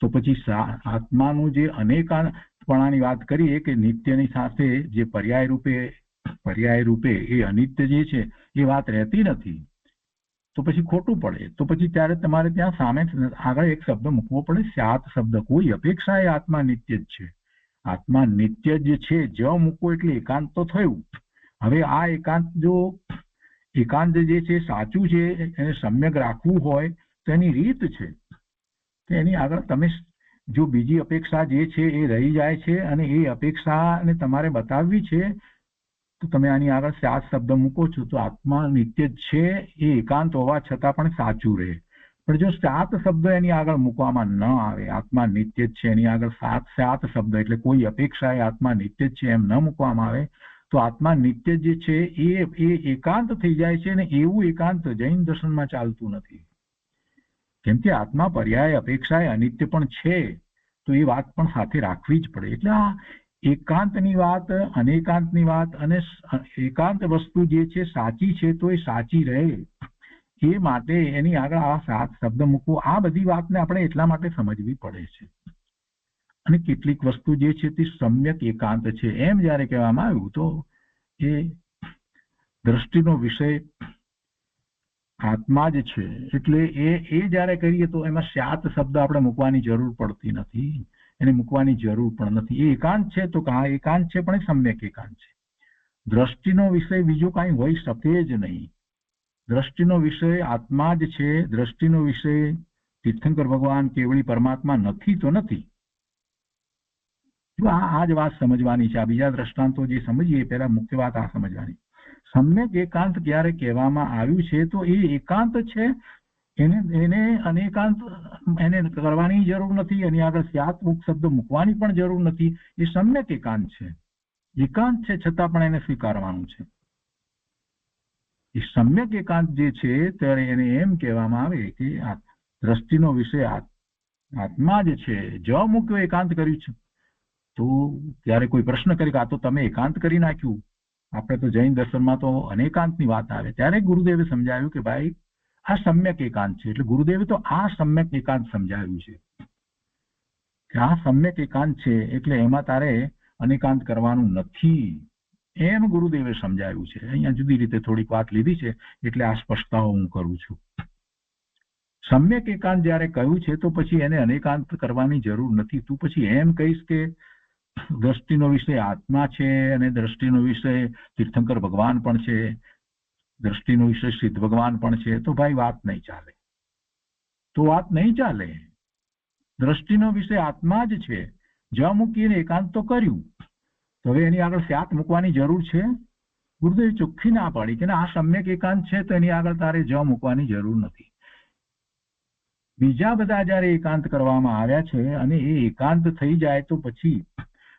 તો પછી આત્માનું જે અનેકાંતપણાની વાત કરીએ કે નિત્યની સાથે જે પર્યાય રૂપે એ અનિત્ય જે છે એ વાત રહેતી નથી, તો પછી ખોટું પડે. તો પછી ત્યારે તમારે ત્યાં સામે આગળ એક શબ્દ મૂકવો પડે, સ્યાત શબ્દ. કોઈ અપેક્ષા એ આત્મા નિત્ય જ છે. આત્મા નિત્ય જ છે જ મૂકો એટલે એકાંત તો થયું. હવે આ એકાંત જે છે સાચું છે, એને સમ્યક રાખવું હોય તો એની રીત છે કે એની આગળ તમે જો બીજી અપેક્ષા જે છે એ રહી જાય છે અને એ અપેક્ષાને તમારે બતાવવી છે તો તમે આની આગળ સ્યાત શબ્દ મૂકો છો તો આત્મા નિત્ય જ છે એ એકાંત હોવા છતાં પણ સાચું રહે. પણ જો સ્યાત શબ્દ એની આગળ મૂકવામાં ન આવે, આત્મા નિત્ય જ છે એની આગળ સ્યાત શબ્દ એટલે કોઈ અપેક્ષા એ આત્મા નિત્ય જ છે એમ ન મૂકવામાં આવે તો આત્મા નિત્ય જે છે એ એકાંત થઈ જાય છે. અને એવું એકાંત જૈન દર્શનમાં ચાલતું નથી, કેમ કે આત્મા પર્યાય અપેક્ષા અનિત્ય પણ છે, તો એ વાત પણ સાથે રાખવી જ પડે. એટલે આ એકાંતની વાત, અનેકાંતની વાત અને એકાંત વસ્તુ જે છે સાચી છે તો એ સાચી રહે એ માટે એની આગળ આ સાત શબ્દ મૂકવો, આ બધી વાતને આપણે એટલા માટે સમજવી પડે છે. અને કેટલીક વસ્તુ જે છે તે સમ્યક એકાંત છે એમ જયારે કહેવામાં આવ્યું તો એ દ્રષ્ટિનો વિષય આત્મા જ છે, એટલે એ જયારે કરીએ તો એમાં સ્યાત શબ્દ આપણે મૂકવાની જરૂર પડતી નથી, એને મૂકવાની જરૂર પણ નથી. એ એકાંત છે તો હા એકાંત છે, પણ એ સમ્યક એકાંત છે. દ્રષ્ટિનો વિષય બીજો કાંઈ હોઈ શકે જ નહીં. દ્રષ્ટિનો વિષય આત્મા જ છે. દ્રષ્ટિનો વિષય તીર્થંકર ભગવાન કેવળી પરમાત્મા નથી તો નથી. આ જ વાત સમજવાની છે. આ બીજા દ્રષ્ટાંતો જે સમજીએ પહેલા મુખ્ય વાત આ સમજવાની. સમ્યક એકાંત જ્યારે કહેવામાં આવ્યું છે તો એ એકાંત છે, એને અનેકાંત એને કરવાની જરૂર નથી, એની આગળ સ્યાત શબ્દ મૂકવાની પણ જરૂર નથી. એ સમ્યક એકાંત છે, એકાંત છે છતાં પણ એને સ્વીકારવાનું છે. એ સમ્યક એકાંત જે છે ત્યારે એને એમ કહેવામાં આવે કે આ દ્રષ્ટિનો વિષય આત્મા જ છે, જ મૂક્યો એકાંત કર્યું છે. તો ત્યારે કોઈ પ્રશ્ન કરે કે આ તો તમે એકાંત કરી નાખ્યું, આપણે તો જૈન દર્શનમાં તો અનેકાંતની વાત આવે. ત્યારે ગુરુદેવે સમજાવ્યું કે ભાઈ આ સમ્યક એકાંત છે. એટલે ગુરુદેવે તો આ સમ્યક એકાંત સમજાવ્યું છે કે આ સમ્યક એકાંત છે એટલે એમાં તારે અનેકાંત કરવાનું નથી, એમ ગુરુદેવે સમજાવ્યું છે. અહીંયા જુદી રીતે થોડીક વાત લીધી છે એટલે આ સ્પષ્ટતાઓ હું કરું છું. સમ્યક એકાંત જયારે કહ્યું છે તો પછી એને અનેકાંત કરવાની જરૂર નથી. તું પછી એમ કહીશ કે દ્રષ્ટિનો વિષય આત્મા છે અને દ્રષ્ટિનો વિષય તીર્થંકર ભગવાન પણ છે, દ્રષ્ટિનો વિષય સિદ્ધ ભગવાન પણ છે, તો ભાઈ વાત નહીં ચાલે. તો વાત નહીં ચાલે. દ્રષ્ટિનો વિષય આત્મા જ છે, જ મૂકીને એકાંત તો કર્યું, તો હવે એની આગળ સ્યાત મૂકવાની જરૂર છે? ગુરુદેવ ચોખ્ખી ના પાડી કે આ સમ્યક એકાંત છે તો એની આગળ તારે જ મૂકવાની જરૂર નથી. બીજા બધા જયારે એકાંત કરવામાં આવ્યા છે અને એ એકાંત થઈ જાય તો પછી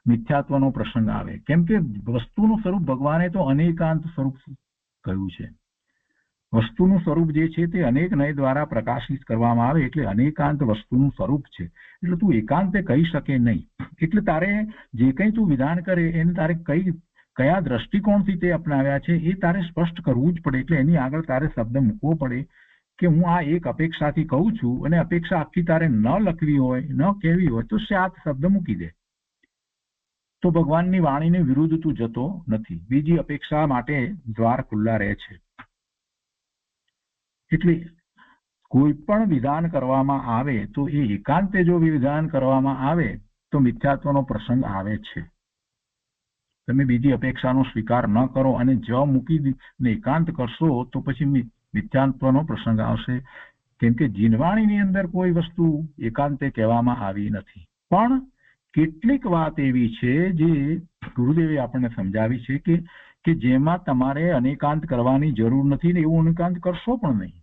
મિથ્યાત્વનો પ્રસંગ આવે, કેમ કે વસ્તુનું સ્વરૂપ ભગવાને તો અનેકાંત સ્વરૂપ કહ્યું છે. વસ્તુનું સ્વરૂપ જે છે તે અનેક નય દ્વારા પ્રકાશિત કરવામાં આવે એટલે અનેકાંત વસ્તુનું સ્વરૂપ છે. એટલે તું એકાંતે કહી શકે નહીં. એટલે તારે જે કંઈ તું વિધાન કરે એને તારે કયા દ્રષ્ટિકોણથી તે અપનાવ્યા છે એ તારે સ્પષ્ટ કરવું જ પડે. એટલે એની આગળ તારે શબ્દ મૂકવો પડે કે હું આ એક અપેક્ષાથી કહું છું, અને અપેક્ષા આખી તારે ન લખવી હોય, ન કહેવી હોય તો સ્યાત શબ્દ મૂકી દે, તો ભગવાનની વાણીને વિરુદ્ધ તું જતો નથી. બીજી અપેક્ષા માટે દ્વાર ખુલ્લા રહે છે. એટલે કોઈ પણ વિધાન કરવામાં આવે તો એ એકાંતે જો વિધાન કરવામાં આવે તો મિથ્યાત્વનો પ્રસંગ આવે છે. તમે બીજી અપેક્ષાનો સ્વીકાર ન કરો અને જ મૂકીને એકાંત કરશો તો પછી મિથ્યાત્વનો પ્રસંગ આવશે. કેમ કે જીનવાણીની અંદર કોઈ વસ્તુ એકાંતે કહેવામાં આવી નથી. પણ કેટલીક વાત એવી છે જે ગુરુદેવે આપણને સમજાવી છે કે જેમાં તમારે અનેકાંત કરવાની જરૂર નથી ને એવું અનેકાંત કરશો પણ નહીં.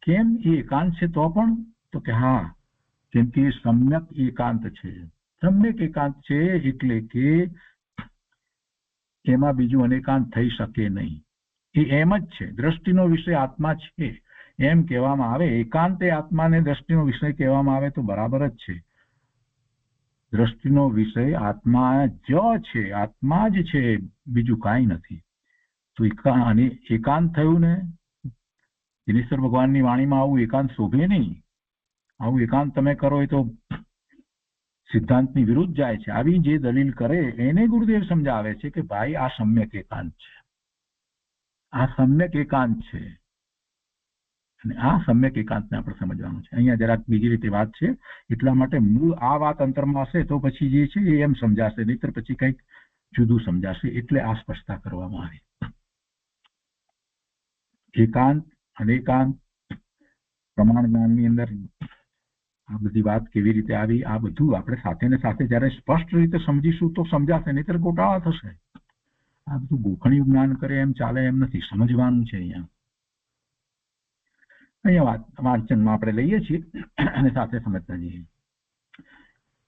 કેમ? એ એકાંત છે તો પણ, તો કે હા કેમ કે સમ્યક એકાંત છે. સમ્યક એકાંત છે એટલે કે એમાં બીજું અનેકાંત થઈ શકે નહીં. એ એમ જ છે. દ્રષ્ટિનો વિષય આત્મા છે એમ કહેવામાં આવે, એકાંતે આત્માને દ્રષ્ટિનો વિષય કહેવામાં આવે તો બરાબર જ છે. દ્રષ્ટિનો વિષય આત્મા જ છે, આત્મા જ છે, બીજું કાંઈ નથી. તો એકાંત થયું ને, દિનેશ્વર ભગવાનની વાણીમાં આવું એકાંત શોભે નહીં. આવું એકાંત તમે કરો એ તો સિદ્ધાંતની વિરુદ્ધ જાય છે. આવી જે દલીલ કરે એને ગુરુદેવ સમજાવે છે કે ભાઈ આ સમ્યક એકાંત છે, આ સમ્યક એકાંત છે. અને આ સમ્યક એકાંતને આપણે સમજવાનું છે. અહીંયા જરાક બીજી રીતે વાત છે, એટલા માટે મૂળ આ વાત અંતરમાં હશે તો પછી જે છે એ એમ સમજાશે, નહીતર પછી કંઈક જુદું સમજાશે. એટલે આ સ્પષ્ટતા કરવામાં આવી. એકાંત અને એકાંત પ્રમાણ જ્ઞાનની અંદર આ બધી વાત કેવી રીતે આવી, આ બધું આપણે સાથે ને સાથે જયારે સ્પષ્ટ રીતે સમજીશું તો સમજાશે, નહીતર ગોટાળા થશે. આ બધું ગોખણિયું જ્ઞાન કરે એમ ચાલે એમ નથી, સમજવાનું છે. અહીંયા વાંચનમાં આપણે લઈએ છીએ અને સાથે સમજતા જઈએ.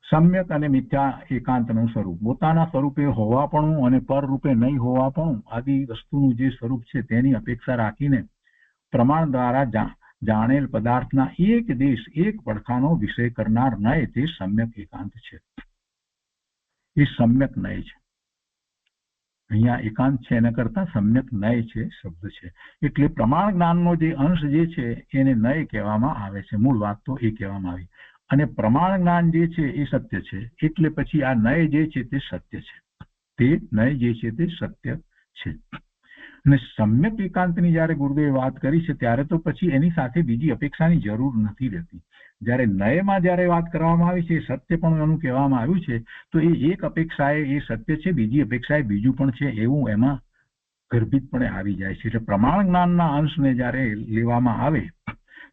સમ્યક અને મિથ્યા એકાંતનું સ્વરૂપ. પોતાના સ્વરૂપે હોવાપણું અને પર રૂપે નહીં હોવાપણું આદિ વસ્તુનું જે સ્વરૂપ છે તેની અપેક્ષા રાખીને પ્રમાણ દ્વારા જાણેલ પદાર્થના એક દેશ એક પડખાનો વિષય કરનાર નય તે સમ્યક એકાંત છે. એ સમ્યક નય છે. અહીંયા એકાંત છે એના કરતા સમ્યક નય છે શબ્દ છે. એટલે પ્રમાણ જ્ઞાનનો જે અંશ જે છે એને નય કહેવામાં આવે છે. મૂળ વાત તો એ કહેવામાં આવી. અને પ્રમાણ જ્ઞાન જે છે એ સત્ય છે, એટલે પછી આ નય જે છે તે સત્ય છે. તે નય જે છે તે સત્ય છે. અને સમ્યક એકાંતની જયારે ગુરુદેવે વાત કરી છે ત્યારે તો પછી એની સાથે બીજી અપેક્ષાની જરૂર નથી રહેતી. જયારે નયમાં જયારે વાત કરવામાં આવી છે, સત્ય પણ એનું કહેવામાં આવ્યું છે, તો એ એક અપેક્ષાએ એ સત્ય છે, બીજી અપેક્ષાએ બીજું પણ છે, એવું એમાં ગર્ભિતપણે આવી જાય છે. એટલે પ્રમાણ જ્ઞાનના અંશને જયારે લેવામાં આવે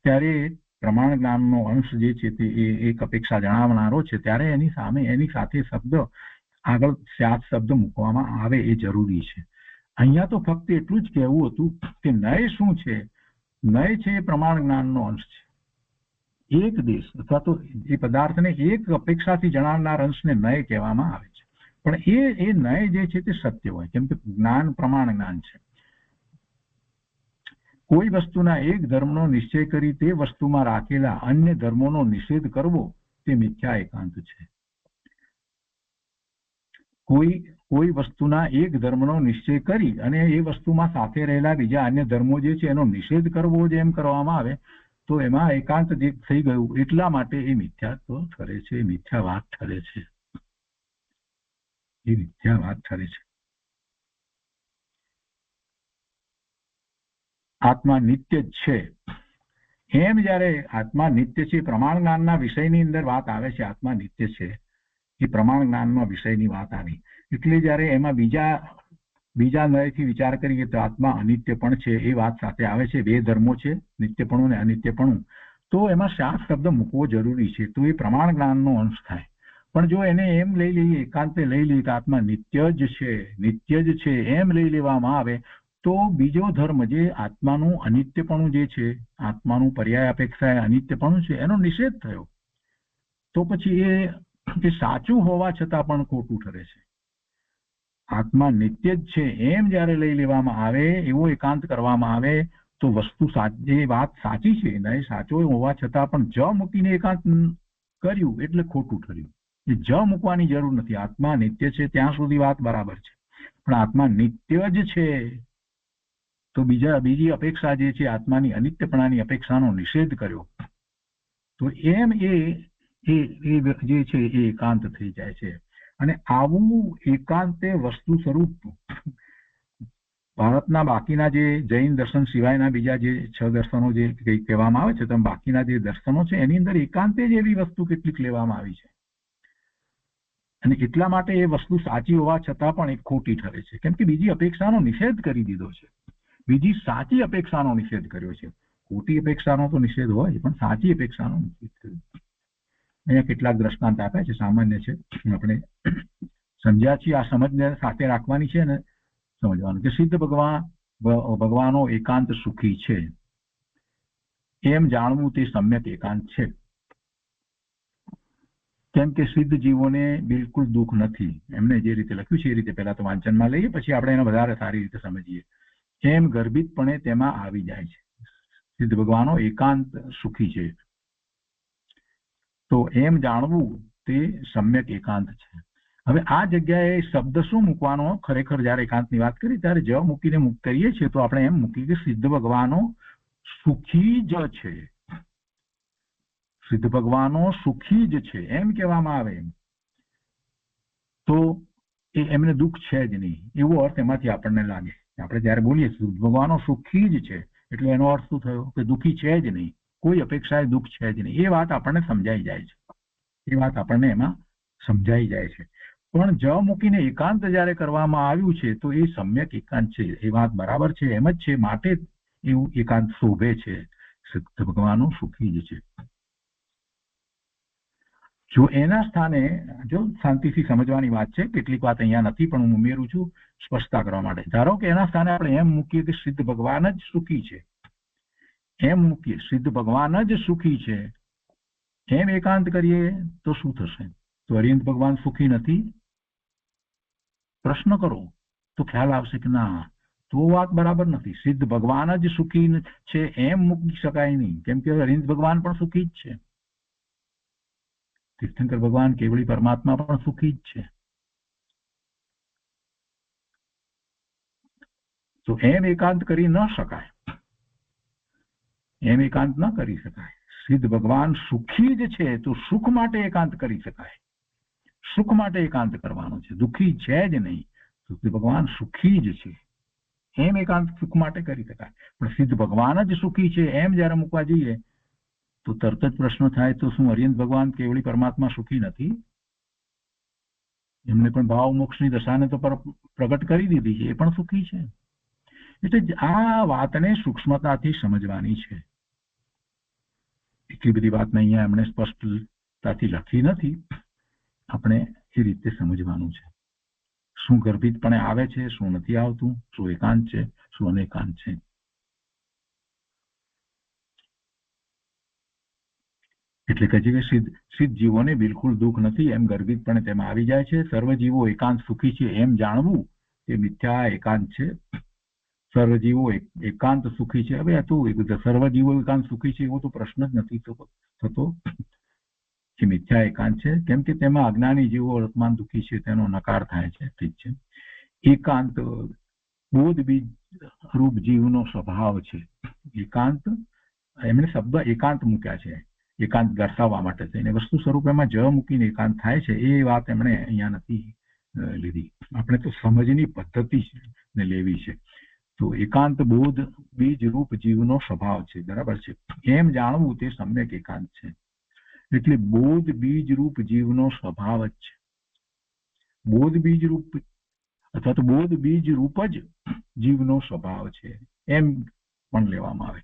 ત્યારે પ્રમાણ જ્ઞાનનો અંશ જે છે તે એક અપેક્ષા જણાવનારો છે, ત્યારે એની સામે એની સાથે શબ્દ આગળ સ્યાદ શબ્દ મૂકવામાં આવે એ જરૂરી છે. અહીંયા તો ફક્ત એટલું જ કહેવું હતું કે નય શું છે? નય છે એ પ્રમાણ જ્ઞાનનો અંશ છે. એક દેશ અથવા તો એ પદાર્થને એક અપેક્ષાથી જણાવનાર અંશને નય કહેવામાં આવે છે. પણ એ નય જે છે તે સત્ય હોય, કેમ કે જ્ઞાન પ્રમાણ જ્ઞાન છે. કોઈ વસ્તુના એક ધર્મનો નિશ્ચય કરી તે વસ્તુમાં રાખેલા અન્ય ધર્મોનો નિષેધ કરવો તે મિથ્યા એકાંત છે. કોઈ વસ્તુના એક ધર્મનો નિશ્ચય કરી અને એ વસ્તુમાં સાથે રહેલા બીજા અન્ય ધર્મો જે છે એનો નિષેધ કરવો જેમ કરવામાં આવે તો એમાં એકાંત જે થઈ ગયું, એટલા માટે એ મિથ્યાત્વ ઠરે છે, મિથ્યા વાત ઠરે છે. એ મિથ્યા વાત ઠરે છે. આત્મા નિત્ય જ છે એમ જયારે આત્મા નિત્ય છે, પ્રમાણ જ્ઞાનના વિષયની અંદર વાત આવે છે, આત્મા નિત્ય છે એ પ્રમાણ જ્ઞાનના વિષયની વાત આવી. એટલે જયારે એમાં બીજા નયથી વિચાર કરીએ તો આત્મા અનિત્ય પણ છે એ વાત સાથે આવે છે. બે ધર્મો છે, નિત્યપણું અને અનિત્યપણું, તો એમાં શાક શબ્દ મૂકવો જરૂરી છે. તો એ પ્રમાણ જ્ઞાનનો અંશ થાય. પણ જો એને એમ લઈ લઈએ, એકાંતે લઈ લઈએ કે આત્મા નિત્ય જ છે એમ લઈ લેવામાં આવે તો બીજો ધર્મ જે આત્માનું અનિત્યપણું જે છે, આત્માનું પર્યાય અપેક્ષા અનિત્યપણું છે, એનો નિષેધ થયો. તો પછી એ સાચું હોવા છતાં પણ ખોટું ઠરે છે. આત્મા નિત્ય જ છે એમ જયારે લઈ લેવામાં આવે, એવો એકાંત કરવામાં આવે તો વસ્તુ એ વાત સાચી છે, નય સાચો હોવા છતાં પણ જ મૂકીને એકાંત કર્યું એટલે ખોટું ઠર્યું. એ જ મૂકવાની જરૂર નથી. આત્મા નિત્ય છે ત્યાં સુધી વાત બરાબર છે, પણ આત્મા નિત્ય જ છે તો બીજી અપેક્ષા જે છે, આત્માની અનિત્યપણાની અપેક્ષાનો નિષેધ કર્યો તો એમ એ જે છે એ એકાંત થઈ જાય છે. અને આવું એકાંતે વસ્તુ સ્વરૂપ ભારતના બાકીના જે જૈન દર્શન સિવાયના બીજા જે 6 દર્શનો જે કહેવામાં આવે છે, તેમ બાકીના જે દર્શનો છે એની અંદર એકાંતે જ એવી વસ્તુ કેટલીક લેવામાં આવી છે. અને એટલા માટે એ વસ્તુ સાચી હોવા છતાં પણ એક ખોટી ઠરે છે, કેમ કે બીજી અપેક્ષાનો નિષેધ કરી દીધો છે. બીજી સાચી અપેક્ષાનો નિષેધ કર્યો છે. ખોટી અપેક્ષાનો તો નિષેધ હોય, પણ સાચી અપેક્ષાનો નિષેધ કર્યો. અહીંયા કેટલાક દ્રષ્ટાંત આપ્યા છે, સામાન્ય છે, આપણે સમજ્યા છીએ. આ સમજને સાથે રાખવાની છે ને સમજવાનું કે સિદ્ધ ભગવાનો એકાંત સુખી છે એમ જાણવું તે સમ્યક એકાંત છે. કેમ કે સિદ્ધ જીવોને બિલકુલ દુઃખ નથી. એમને જે રીતે લખ્યું છે એ રીતે પહેલા તો વાંચનમાં લઈએ, પછી આપણે એને વધારે સારી રીતે સમજીએ. એમ ગર્ભિતપણે તેમાં આવી જાય છે. સિદ્ધ ભગવાનો એકાંત સુખી છે તો એમ જાણવું તે સમ્યક એકાંત છે. હવે આ જગ્યાએ શબ્દ શું મૂકવાનો? ખરેખર જયારે એકાંતની વાત કરી ત્યારે જ મૂકીને મુક્ત કરીએ છીએ તો આપણે એમ મૂકીએ કે સિદ્ધ ભગવાનો સુખી જ છે. સિદ્ધ ભગવાનો સુખી જ છે એમ કહેવામાં આવે તો એમને દુઃખ છે જ નહીં એવો અર્થ એમાંથી આપણને લાગે. આપણે જયારે બોલીએ સિદ્ધ ભગવાનો સુખી જ છે એટલે એનો અર્થ શું થયો કે દુઃખી છે જ નહીં, કોઈ અપેક્ષાએ દુઃખ છે જ નહીં. એ વાત આપણને સમજાઈ જાય છે. એ વાત આપણને એમાં સમજાઈ જાય છે. પણ જ મૂકીને એકાંત જયારે કરવામાં આવ્યું છે તો એ સમ્યક એકાંત છે. એ વાત બરાબર છે, એમ જ છે, માટે એવું એકાંત શોભે છે. સિદ્ધ ભગવાનો સુખી જ છે. જો એના સ્થાને જો શાંતિથી સમજવાની વાત છે, કેટલીક વાત અહીંયા નથી પણ હું ઉમેરું છું સ્પષ્ટતા કરવા માટે. ધારો કે એના સ્થાને આપણે એમ મૂકીએ કે સિદ્ધ ભગવાન જ સુખી છે, એમ મૂકીએ સિદ્ધ ભગવાન જ સુખી છે એમ એકાંત કરીએ તો શું થશે? તો અરિહંત ભગવાન સુખી નથી? પ્રશ્ન કરો તો ખ્યાલ આવશે કે ના, તો વાત બરાબર નથી. સિદ્ધ ભગવાન જ સુખી છે એમ મૂકી શકાય નહીં, કેમ કે અરિહંત ભગવાન પણ સુખી જ છે. તીર્થંકર ભગવાન કેવળી પરમાત્મા પણ સુખી જ છે. તો એમ એકાંત કરી ન શકાય, એમ એકાંત ન કરી શકાય. સિદ્ધ ભગવાન સુખી જ છે તો સુખ માટે એકાંત કરી શકાય. સુખ માટે એકાંત કરવાનો છે, દુઃખી છે જ નહીં. સિદ્ધ ભગવાન સુખી જ છે એમ એકાંત સુખ માટે કરી શકાય. પણ સિદ્ધ ભગવાન જ સુખી છે એમ જયારે મૂકવા જઈએ તો તરત જ પ્રશ્ન થાય તો શું અરિહંત ભગવાન કેવળી પરમાત્મા સુખી નથી? એમને પણ ભાવ મોક્ષની દશાને તો પ્રગટ કરી દીધી છે, એ પણ સુખી છે. એટલે આ વાતને સૂક્ષ્મતાથી સમજવાની છે. એટલી બધી વાતને અહીંયા એમણે સ્પષ્ટતાથી લખી નથી, આપણે એ રીતે સમજવાનું છે. શું ગર્ભિતપણે આવે છે, શું નથી આવતું, શું એકાંત છે, શું અનેકાંત છે. એટલે કહે છે કે સિદ્ધ જીવોને બિલકુલ દુઃખ નથી એમ ગર્ભિતપણે તેમાં આવી જાય છે. સર્વ જીવો એકાંત સુખી છે એમ જાણવું એ મિથ્યા એકાંત છે. સર્વ જીવો એકાંત સુખી છે. હવે હતું સર્વ જીવો એકાંત સુખી છે એવો તો પ્રશ્ન જ નથી થતો. એ મિથ્યા એકાંત છે, કેમ કે તેમાં અજ્ઞાની જીવો વર્તમાન દુઃખી છે તેનો નકાર થાય છે. ઠીક છે. એકાંત બોધ બીજ રૂપ જીવનો સ્વભાવ છે. એકાંત એમણે શબ્દ એકાંત મૂક્યા છે એકાંત દર્શાવવા માટે થઈને. વસ્તુ સ્વરૂપ એમાં જ મૂકીને એકાંત થાય છે એ વાત એમણે અહીંયા નથી લીધી. આપણે તો સમજની પદ્ધતિ ને લેવી છે. તો એકાંત બોધ બીજ રૂપ જીવનો સ્વભાવ છે, બરાબર છે, એમ જાણવું તે સમ્યક એકાંત છે. એટલે બોધ બીજ રૂપ જીવનો સ્વભાવ જ છે. બોધ બીજ રૂપ અથવા તો બોધ બીજ રૂપ જ જીવનો સ્વભાવ છે એમ પણ લેવામાં આવે.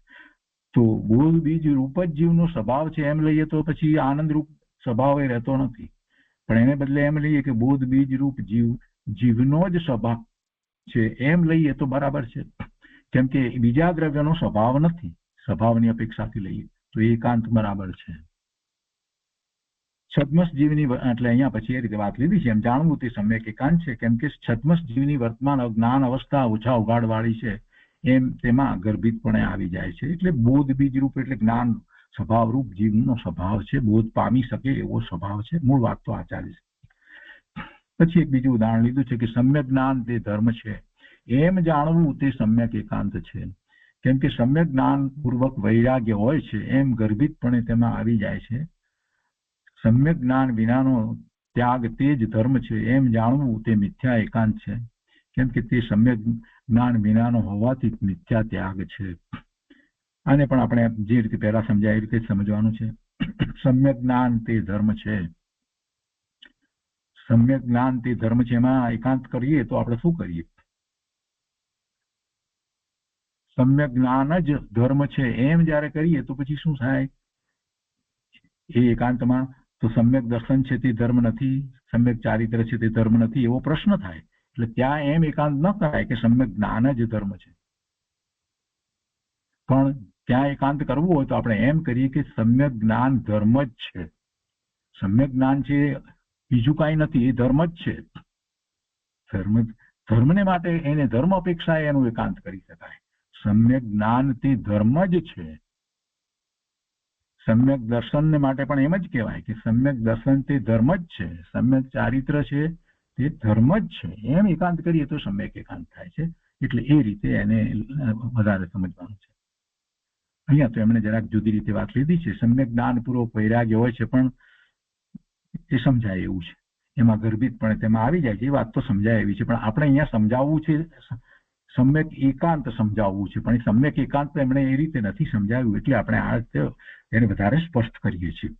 તો બોધ બીજ રૂપ જ જીવનો સ્વભાવ છે એમ લઈએ તો પછી આનંદ રૂપ સ્વભાવ એ રહેતો નથી. પણ એને બદલે એમ લઈએ કે બોધ બીજ રૂપ જીવનો જ સ્વભાવ છે એમ લઈએ તો બરાબર છે, કેમ કે બીજા દ્રવ્યનો સ્વભાવ નથી. સ્વભાવની અપેક્ષાથી લઈએ તો એકાંત બરાબર છે. છદ્મસ જીવની એટલે અહીંયા પછી એ રીતે વાત લીધી છે એમ જાણવું તે સમ્યક એકાંત છે, કેમ કે છદ્મસ જીવની વર્તમાન જ્ઞાન અવસ્થા ઓછા ઉગાડ વાળી છે એમ તેમાં ગર્ભિતપણે આવી જાય છે. એટલે બોધ બીજ રૂપ એટલે જ્ઞાન સ્વભાવ રૂપ જીવનો સ્વભાવ છે, બોધ પામી શકે એવો સ્વભાવ છે. મૂળ વાત તો આચાર્ય છે. પછી એક બીજું ઉદાહરણ લીધું છે કે સમ્યક જ્ઞાન તે ધર્મ છે એમ જાણવું તે સમ્યક એકાંત છે, કેમ કે સમ્યક જ્ઞાન પૂર્વક વૈરાગ્ય હોય છે એમ ગર્ભિતપણે તેમાં આવી જાય છે. સમ્યક જ્ઞાન વિનાનો ત્યાગ તે જ ધર્મ છે એમ જાણવું તે મિથ્યા એકાંત છે, કેમ કે તે સમ્યક જ્ઞાન વિનાનો હોવાથી મિથ્યા ત્યાગ છે. આને પણ આપણે જે રીતે પહેલા સમજાય એ રીતે સમજવાનું છે. સમ્યક જ્ઞાન તે ધર્મ છે, સમ્યક જ્ઞાન તે ધર્મ છે, એમાં એકાંત કરીએ તો આપણે શું કરીએ? સમ્યક જ્ઞાન જ ધર્મ છે એમ જયારે કરીએ તો પછી શું થાય? એ એકાંતમાં તો સમ્યક દર્શન છે તે ધર્મ નથી, સમ્યક ચારિત્ર છે તે ધર્મ નથી એવો પ્રશ્ન થાય. એટલે ત્યાં એમ એકાંત ન કરાય કે સમ્યક જ્ઞાન જ ધર્મ છે. પણ ત્યાં એકાંત કરવું હોય તો આપણે એમ કરીએ કે સમ્યક જ્ઞાન ધર્મ જ છે. સમ્યક જ્ઞાન છે બીજું કાંઈ નથી, એ ધર્મ જ છે. ધર્મને માટે એને ધર્મ અપેક્ષાએ એનું એકાંત કરી શકાય. સમ્યક જ્ઞાન તે ધર્મ જ છે. સમ્યક દર્શનને માટે પણ એમ જ કહેવાય કે સમ્યક દર્શન તે ધર્મ જ છે, સમ્યક ચારિત્ર છે તે ધર્મ જ છે. એમ એકાંત કરીએ તો સમ્યક એકાંત થાય છે. એટલે એ રીતે એને વધારે સમજવાનું છે. અહીંયા તો એમણે જરાક જુદી રીતે વાત લીધી છે. સમ્યક જ્ઞાનપૂર્વક વૈરાગ્ય હોય છે પણ એ સમજાય એવું છે, એમાં ગર્ભિતપણે તેમાં આવી જાય છે. એ વાત તો સમજાય એવી છે, પણ આપણે અહીંયા સમજાવવું છે સમ્યક એકાંત સમજાવવું છે, પણ એ સમ્યક એકાંત એમણે એ રીતે નથી સમજાવ્યું, એટલે આપણે આ રીતે એને વધારે સ્પષ્ટ કરીએ છીએ.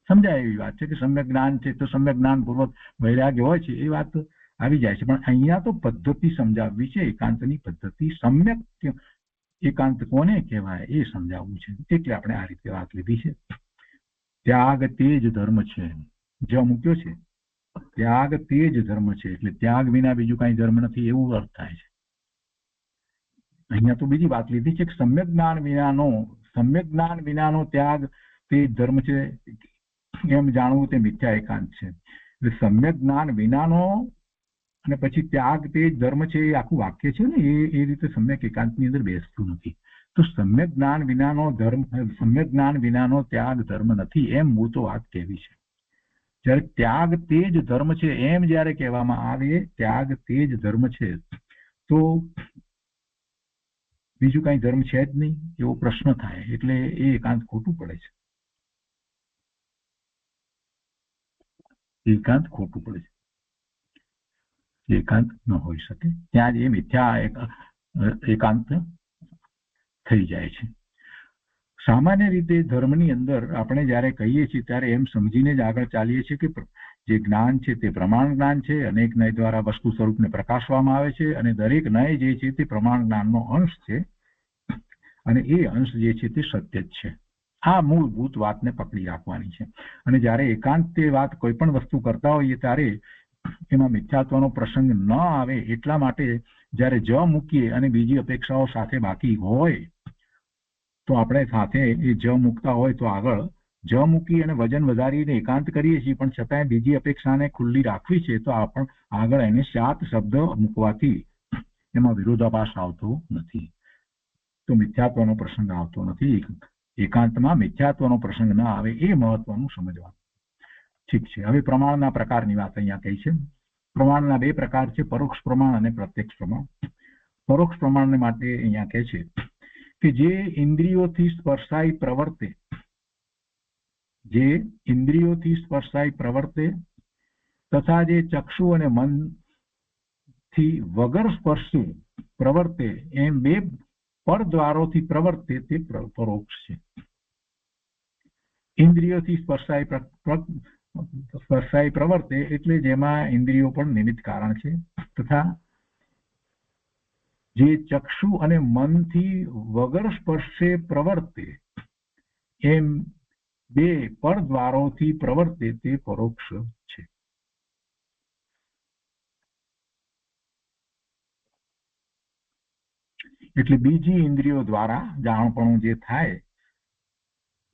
સમજાય એવી વાત છે કે સમ્યક જ્ઞાન છે તો સમ્યક જ્ઞાનપૂર્વક વૈરાગ્ય હોય છે, એ વાત આવી જાય છે. પણ અહીંયા તો પદ્ધતિ સમજાવવી છે, એકાંતની પદ્ધતિ. સમ્યક એકાંત કોને કહેવાય એ સમજાવવું છે, એટલે આપણે આ રીતે વાત લીધી છે. ત્યાગ તે જ ધર્મ છે, જ મૂક્યો છે. ત્યાગ તે જ ધર્મ છે, એટલે ત્યાગ વિના બીજું કઈ ધર્મ નથી, એવું અર્થ થાય છે. અહીંયા તો બીજી વાત લીધી છે કે સમ્યક જ્ઞાન વિનાનો ત્યાગ તે ધર્મ છે, એમ જાણવું તે મિથ્યા એકાંત છે. એટલે સમ્યક જ્ઞાન વિનાનો અને પછી ત્યાગ તે ધર્મ છે, એ આખું વાક્ય છે ને, એ રીતે સમ્યક એકાંતની અંદર બેસતું નથી. તો સમ્યક જ્ઞાન વિનાનો ત્યાગ ધર્મ નથી, એમ મૂળ તો વાત કહેવી છે. જ્યારે ત્યાગ તે જ ધર્મ છે એમ જ્યારે કહેવામાં આવે, ત્યાગ તે જ ધર્મ છે, તો બીજું કઈ ધર્મ છે જ નહીં એવો પ્રશ્ન થાય. એટલે એ એકાંત ખોટું પડે છે, એકાંત ખોટું પડે છે, એકાંત ન હોઈ શકે. ત્યાં જ એ મિથ્યા એકાંત થઈ જાય છે. સામાન્ય રીતે ધર્મની અંદર આપણે જ્યારે કહીએ છીએ ત્યારે એમ સમજીને જ આગળ ચાલીએ છીએ કે જે જ્ઞાન છે તે પ્રમાણ જ્ઞાન છે, અનેક નય દ્વારા વસ્તુ સ્વરૂપને પ્રકાશવામાં આવે છે, અને દરેક નય જે છે તે પ્રમાણ જ્ઞાનનો અંશ છે, અને એ અંશ જે છે તે સત્ય જ છે. આ મૂળભૂત વાતને પકડી રાખવાની છે. અને જ્યારે એકાંત તે વાત કોઈ પણ વસ્તુ કરતા હોઈએ ત્યારે એમાં મિથ્યાત્વનો પ્રસંગ ન આવે એટલા માટે જ્યારે જ મૂકીએ અને બીજી અપેક્ષાઓ સાથે બાકી હોય તો આપણે સાથે એ જ મૂકતા હોય તો આગળ જ મૂકી અને વજન વધારીને એકાંત કરીએ છીએ, પણ છતાંય બીજી અપેક્ષાને ખુલ્લી રાખવી છે તો આપણે આગળ એને શાત શબ્દ મૂકવાથી એમાં વિરોધાભાસ આવતો નથી, તો મિથ્યાત્વનો પ્રસંગ આવતો નથી. એકાંતમાં મિથ્યાત્વનો પ્રસંગ ન આવે એ મહત્વનું સમજવાનું. ઠીક છે. હવે પ્રમાણના પ્રકારની વાત અહીંયા કહી છે. પ્રમાણના બે પ્રકાર છે, પરોક્ષ પ્રમાણ અને પ્રત્યક્ષ પ્રમાણ. પરોક્ષ પ્રમાણને માટે અહીંયા કહે છે કે જે ઇન્દ્રિયોથી સ્પર્શાય પ્રવર્તે તથા જે ચક્ષુ અને મનથી વગર સ્પર્શે પ્રવર્તે, એમ બે પરદ્વારોથી પ્રવર્તે તે પરોક્ષ છે. ઇન્દ્રિયોથી સ્પર્શાય પ્રવર્તે એટલે જેમાં ઇન્દ્રિયો પણ નિમિત્ત કારણ છે, તથા જે ચક્ષુ અને મનથી વગર સ્પર્શે પ્રવર્તે એમ બે પરદ્વારોથી પ્રવર્તે તે પરોક્ષ છે. એટલે બીજી ઇન્દ્રિયો દ્વારા જાણપણું જે થાય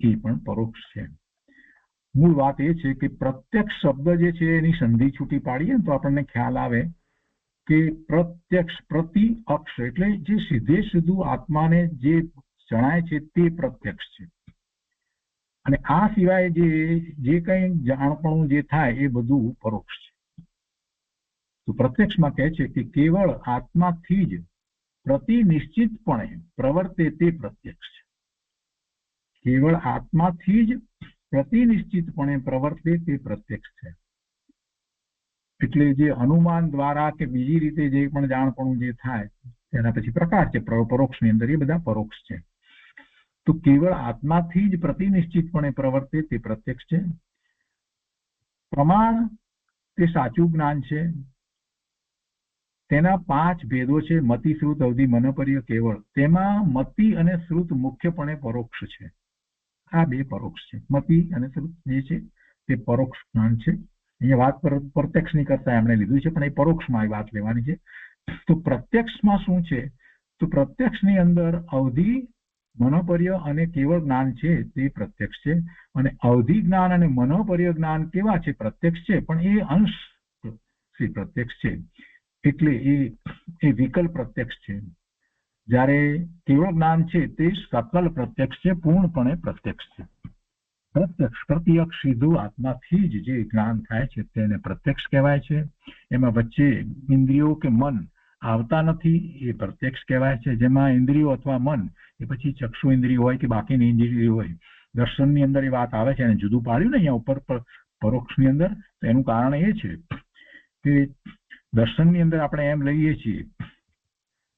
એ પણ પરોક્ષ છે. મૂળ વાત એ છે કે પ્રત્યક્ષ શબ્દ જે છે એની સંધિ છૂટી પાડીએ તો આપણને ખ્યાલ આવે કે પ્રત્યક્ષ પ્રતિ અક્ષ એટલે જે સીધે સીધું આત્માને જે જણાય છે તે પ્રત્યક્ષ છે, અને આ સિવાય જે કઈ જાણપણું જે થાય એ બધું પરોક્ષ છે. તો પ્રત્યક્ષમાં કહે છે કે કેવળ આત્માથી જ પ્રતિનિશ્ચિતપણે પ્રવર્તે તે પ્રત્યક્ષ છે. કેવળ આત્માથી જ પ્રતિનિશ્ચિતપણે પ્રવર્તે તે પ્રત્યક્ષ છે. એટલે જે અનુમાન દ્વારા કે બીજી રીતે જે પણ જાણપણું જે થાય તેના પછી પ્રકાર છે પરોક્ષની અંદર, એ બધા પરોક્ષ છે. તો કેવળ આત્માથી જ પ્રતિનિશ્ચિતપણે પ્રવર્તે તે પ્રત્યક્ષ છે. પ્રમાણ તે સાચું જ્ઞાન છે. તેના 5 ભેદો છે, મતિ, શ્રુત, અવધિ, મનપર્ય, કેવળ. તેમાં મતિ અને શ્રુત મુખ્યપણે પરોક્ષ છે. આ બે પરોક્ષ છે. મતિ અને શ્રુત જે છે તે પરોક્ષ જ્ઞાન છે. અહીંયા વાત પ્રત્યક્ષની કરતા એમણે લીધું છે, પણ એ પરોક્ષમાં વાત લેવાની છે. તો પ્રત્યક્ષમાં શું છે? તો પ્રત્યક્ષની અંદર અવધિ, મનોપર્ય અને કેવળ જ્ઞાન છે તે પ્રત્યક્ષ છે. અને અવધિ જ્ઞાન અને મનોપર્ય જ્ઞાન કેવા છે? પ્રત્યક્ષ છે, પણ એ અંશ પ્રત્યક્ષ છે. એટલે એ વિકલ પ્રત્યક્ષ છે. જ્યારે કેવળ જ્ઞાન છે તે સકલ પ્રત્યક્ષ છે, પૂર્ણપણે પ્રત્યક્ષ છે. પ્રત્યક્ષ સીધું આત્માથી જ જે જ્ઞાન થાય છે તેને પ્રત્યક્ષ કહેવાય છે. એમાં વચ્ચે ઇન્દ્રિયો કે મન આવતા નથી, એ પ્રત્યક્ષ કહેવાય છે. જેમાં ઇન્દ્રિયો અથવા મન એ પછી ચક્ષુ ઇન્દ્રિય હોય કે બાકીની ઇન્દ્રિયો હોય, દર્શનની અંદર એ વાત આવે છે. અને જુદું પાડ્યું ને અહીંયા ઉપર પરોક્ષની અંદર, તો એનું કારણ એ છે કે દર્શનની અંદર આપણે એમ લઈએ છીએ,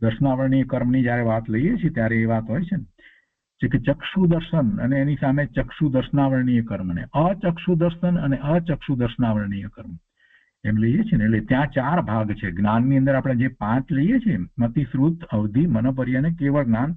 દર્શનાવરણીય કર્મની જયારે વાત લઈએ છીએ ત્યારે એ વાત હોય છે ને કે ચક્ષુ દર્શન અને એની સામે ચક્ષુ દર્શનાવરણીય કર્મ, ને અચક્ષુ દર્શન અને અચક્ષુ દર્શનાવરણીય કર્મ એમ લઈએ છીએ ને. એટલે ત્યાં 4 ભાગ છે જ્ઞાનની અંદર. આપણે જે 5 લઈએ છીએ, મતિ, શ્રુત, અવધિ, મનોપર્ય અને કેવળ જ્ઞાન,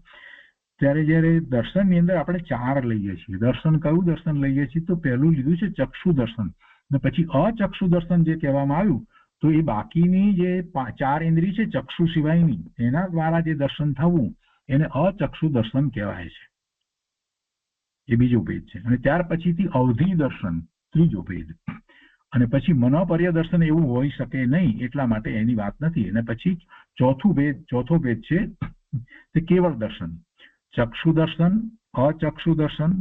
ત્યારે જયારે દર્શનની અંદર આપણે 4 લઈએ છીએ. દર્શન કયું દર્શન લઈએ છીએ? તો પહેલું લીધું છે ચક્ષુ દર્શન, અને પછી અચક્ષુ દર્શન જે કહેવામાં આવ્યું, તો એ બાકીની જે 4 ઇન્દ્રિય છે ચક્ષુ સિવાયની, એના દ્વારા જે દર્શન થવું એને અચક્ષુ દર્શન કહેવાય છે. એ બીજો ભેદ છે. અને ત્યાર પછીથી અવધિ દર્શન, ત્રીજો ભેદ. અને પછી મનોપર્ય દર્શન એવું હોઈ શકે નહીં, એટલા માટે એની વાત નથી. અને પછી ચોથો ભેદ છે તે કેવળ દર્શન, ચક્ષુ દર્શન, અચક્ષુ દર્શન,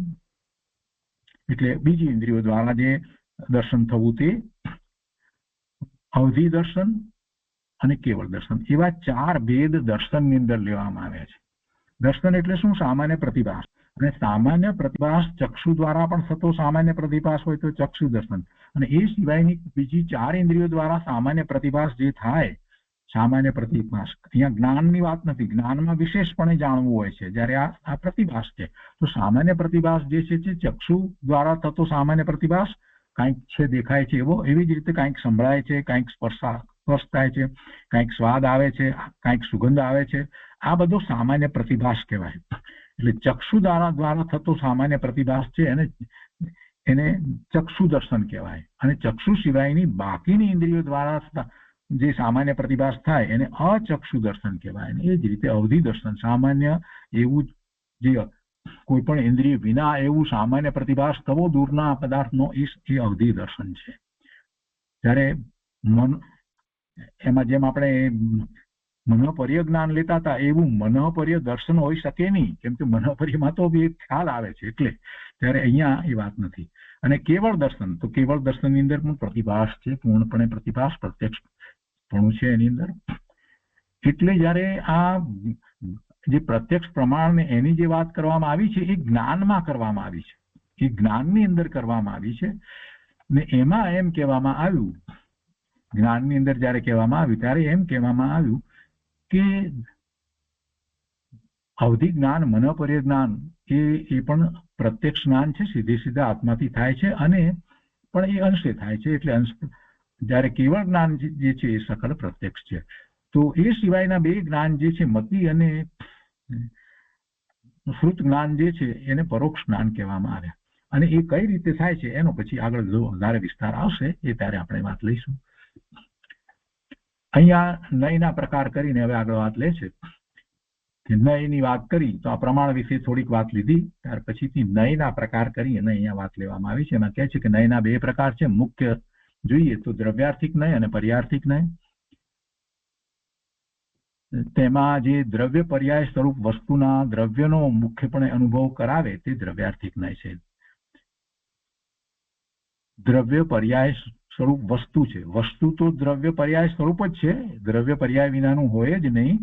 એટલે બીજી ઇન્દ્રિયો દ્વારા જે દર્શન થવું તે, અવધિ દર્શન અને કેવળ દર્શન. એવા 4 ભેદ દર્શનની અંદર લેવામાં આવ્યા છે. દર્શન એટલે શું? સામાન્ય પ્રતિભાસ. અને સામાન્ય પ્રતિભાસ ચક્ષુ દ્વારા પણ થતો સામાન્ય પ્રતિભાસ હોય તો ચક્ષુ દર્શન, અને એ સિવાયની બીજી 4 ઇન્દ્રિયો દ્વારા સામાન્ય પ્રતિભાસ જે થાય, સામાન્ય પ્રતિભાસ. અહીંયા જ્ઞાનની વાત નથી, જ્ઞાનમાં વિશેષપણે જાણવું હોય છે. જ્યારે આ પ્રતિભાસ છે, તો સામાન્ય પ્રતિભાસ જે છે તે ચક્ષુ દ્વારા થતો સામાન્ય પ્રતિભાસ કાંઈક છે દેખાય છે એવો, એવી જ રીતે કાંઈક સંભળાય છે, કાંઈક સ્પર્શ થાય છે, કાંઈક સ્વાદ આવે છે, કાંઈક સુગંધ આવે છે, આ બધો સામાન્ય પ્રતિભાસ કહેવાય. એટલે ચક્ષુ દ્વારા થતો સામાન્ય પ્રતિભાસ છે એને ચક્ષુ દર્શન કહેવાય. અને ચક્ષુ સિવાયની બાકીની ઇન્દ્રિયો દ્વારા જે સામાન્ય પ્રતિભાસ થાય એને અચક્ષુ દર્શન કહેવાય. એ જ રીતે અવધિ દર્શન, સામાન્ય એવું જે કોઈ પણ ઇન્દ્રિય વિના એવું સામાન્ય પ્રતિભાસ થવો દૂરના પદાર્થનો, એ અવધિ દર્શન છે. જ્યારે એમાં જેમ આપણે મનોપર્ય જ્ઞાન લેતા હતા એવું મનોપર્ય દર્શન હોઈ શકે નહીં, કેમ કે મનોપર્યમાં તો એ ખ્યાલ આવે છે, એટલે ત્યારે અહીંયા એ વાત નથી. અને કેવળ દર્શન, તો કેવળ દર્શનની અંદર પણ પ્રતિભાસ છે, પૂર્ણપણે પ્રતિભાસ, પ્રત્યક્ષ પણ છે એની અંદર. એટલે જયારે આ જે પ્રત્યક્ષ પ્રમાણ એની જે વાત કરવામાં આવી છે, એ જ્ઞાનમાં કરવામાં આવી છે, એ જ્ઞાનની અંદર કરવામાં આવી છે. ને એમાં એમ કહેવામાં આવ્યું, જ્ઞાનની અંદર જયારે કહેવામાં આવ્યું ત્યારે એમ કહેવામાં આવ્યું કે અવધિ જ્ઞાન, મનોપર્ય જ્ઞાન એ પણ પ્રત્યક્ષ જ્ઞાન છે, સીધા આત્માથી થાય છે, અને પણ એ અંશે થાય છે. એટલે અંશ, જયારે કેવળ જ્ઞાન જે છે એ સકળ પ્રત્યક્ષ છે. તો એ સિવાયના 2 જ્ઞાન જે છે, મતિ અને શ્રુત જ્ઞાન જે છે, એને પરોક્ષ જ્ઞાન કહેવામાં આવે. અને એ કઈ રીતે થાય છે એનો પછી આગળ વધારે વિસ્તાર આવશે, એ ત્યારે આપણે વાત લઈશું. અહીંયા નયના પ્રકાર કરીને હવે આગળ વાત લે છે. નયની વાત કરી તો આ પ્રમાણ વિશે થોડીક વાત લીધી, ત્યાર પછીથી નયના પ્રકાર કરી અને અહીંયા વાત લેવામાં આવી છે. એમાં કહે છે કે નયના 2 પ્રકાર છે. મુખ્ય જોઈએ તો દ્રવ્યાર્થિક નય અને પર્યાર્થિક નય. તેમાં જે દ્રવ્ય પર્યાય સ્વરૂપ વસ્તુના દ્રવ્યનો મુખ્યપણે અનુભવ કરાવે તે દ્રવ્યાર્થિક નય છે. દ્રવ્ય પર્યાય સ્વરૂપ વસ્તુ છે. વસ્તુ તો દ્રવ્ય પર્યાય સ્વરૂપ જ છે, દ્રવ્ય પર્યાય વિનાનું હોય જ નહીં.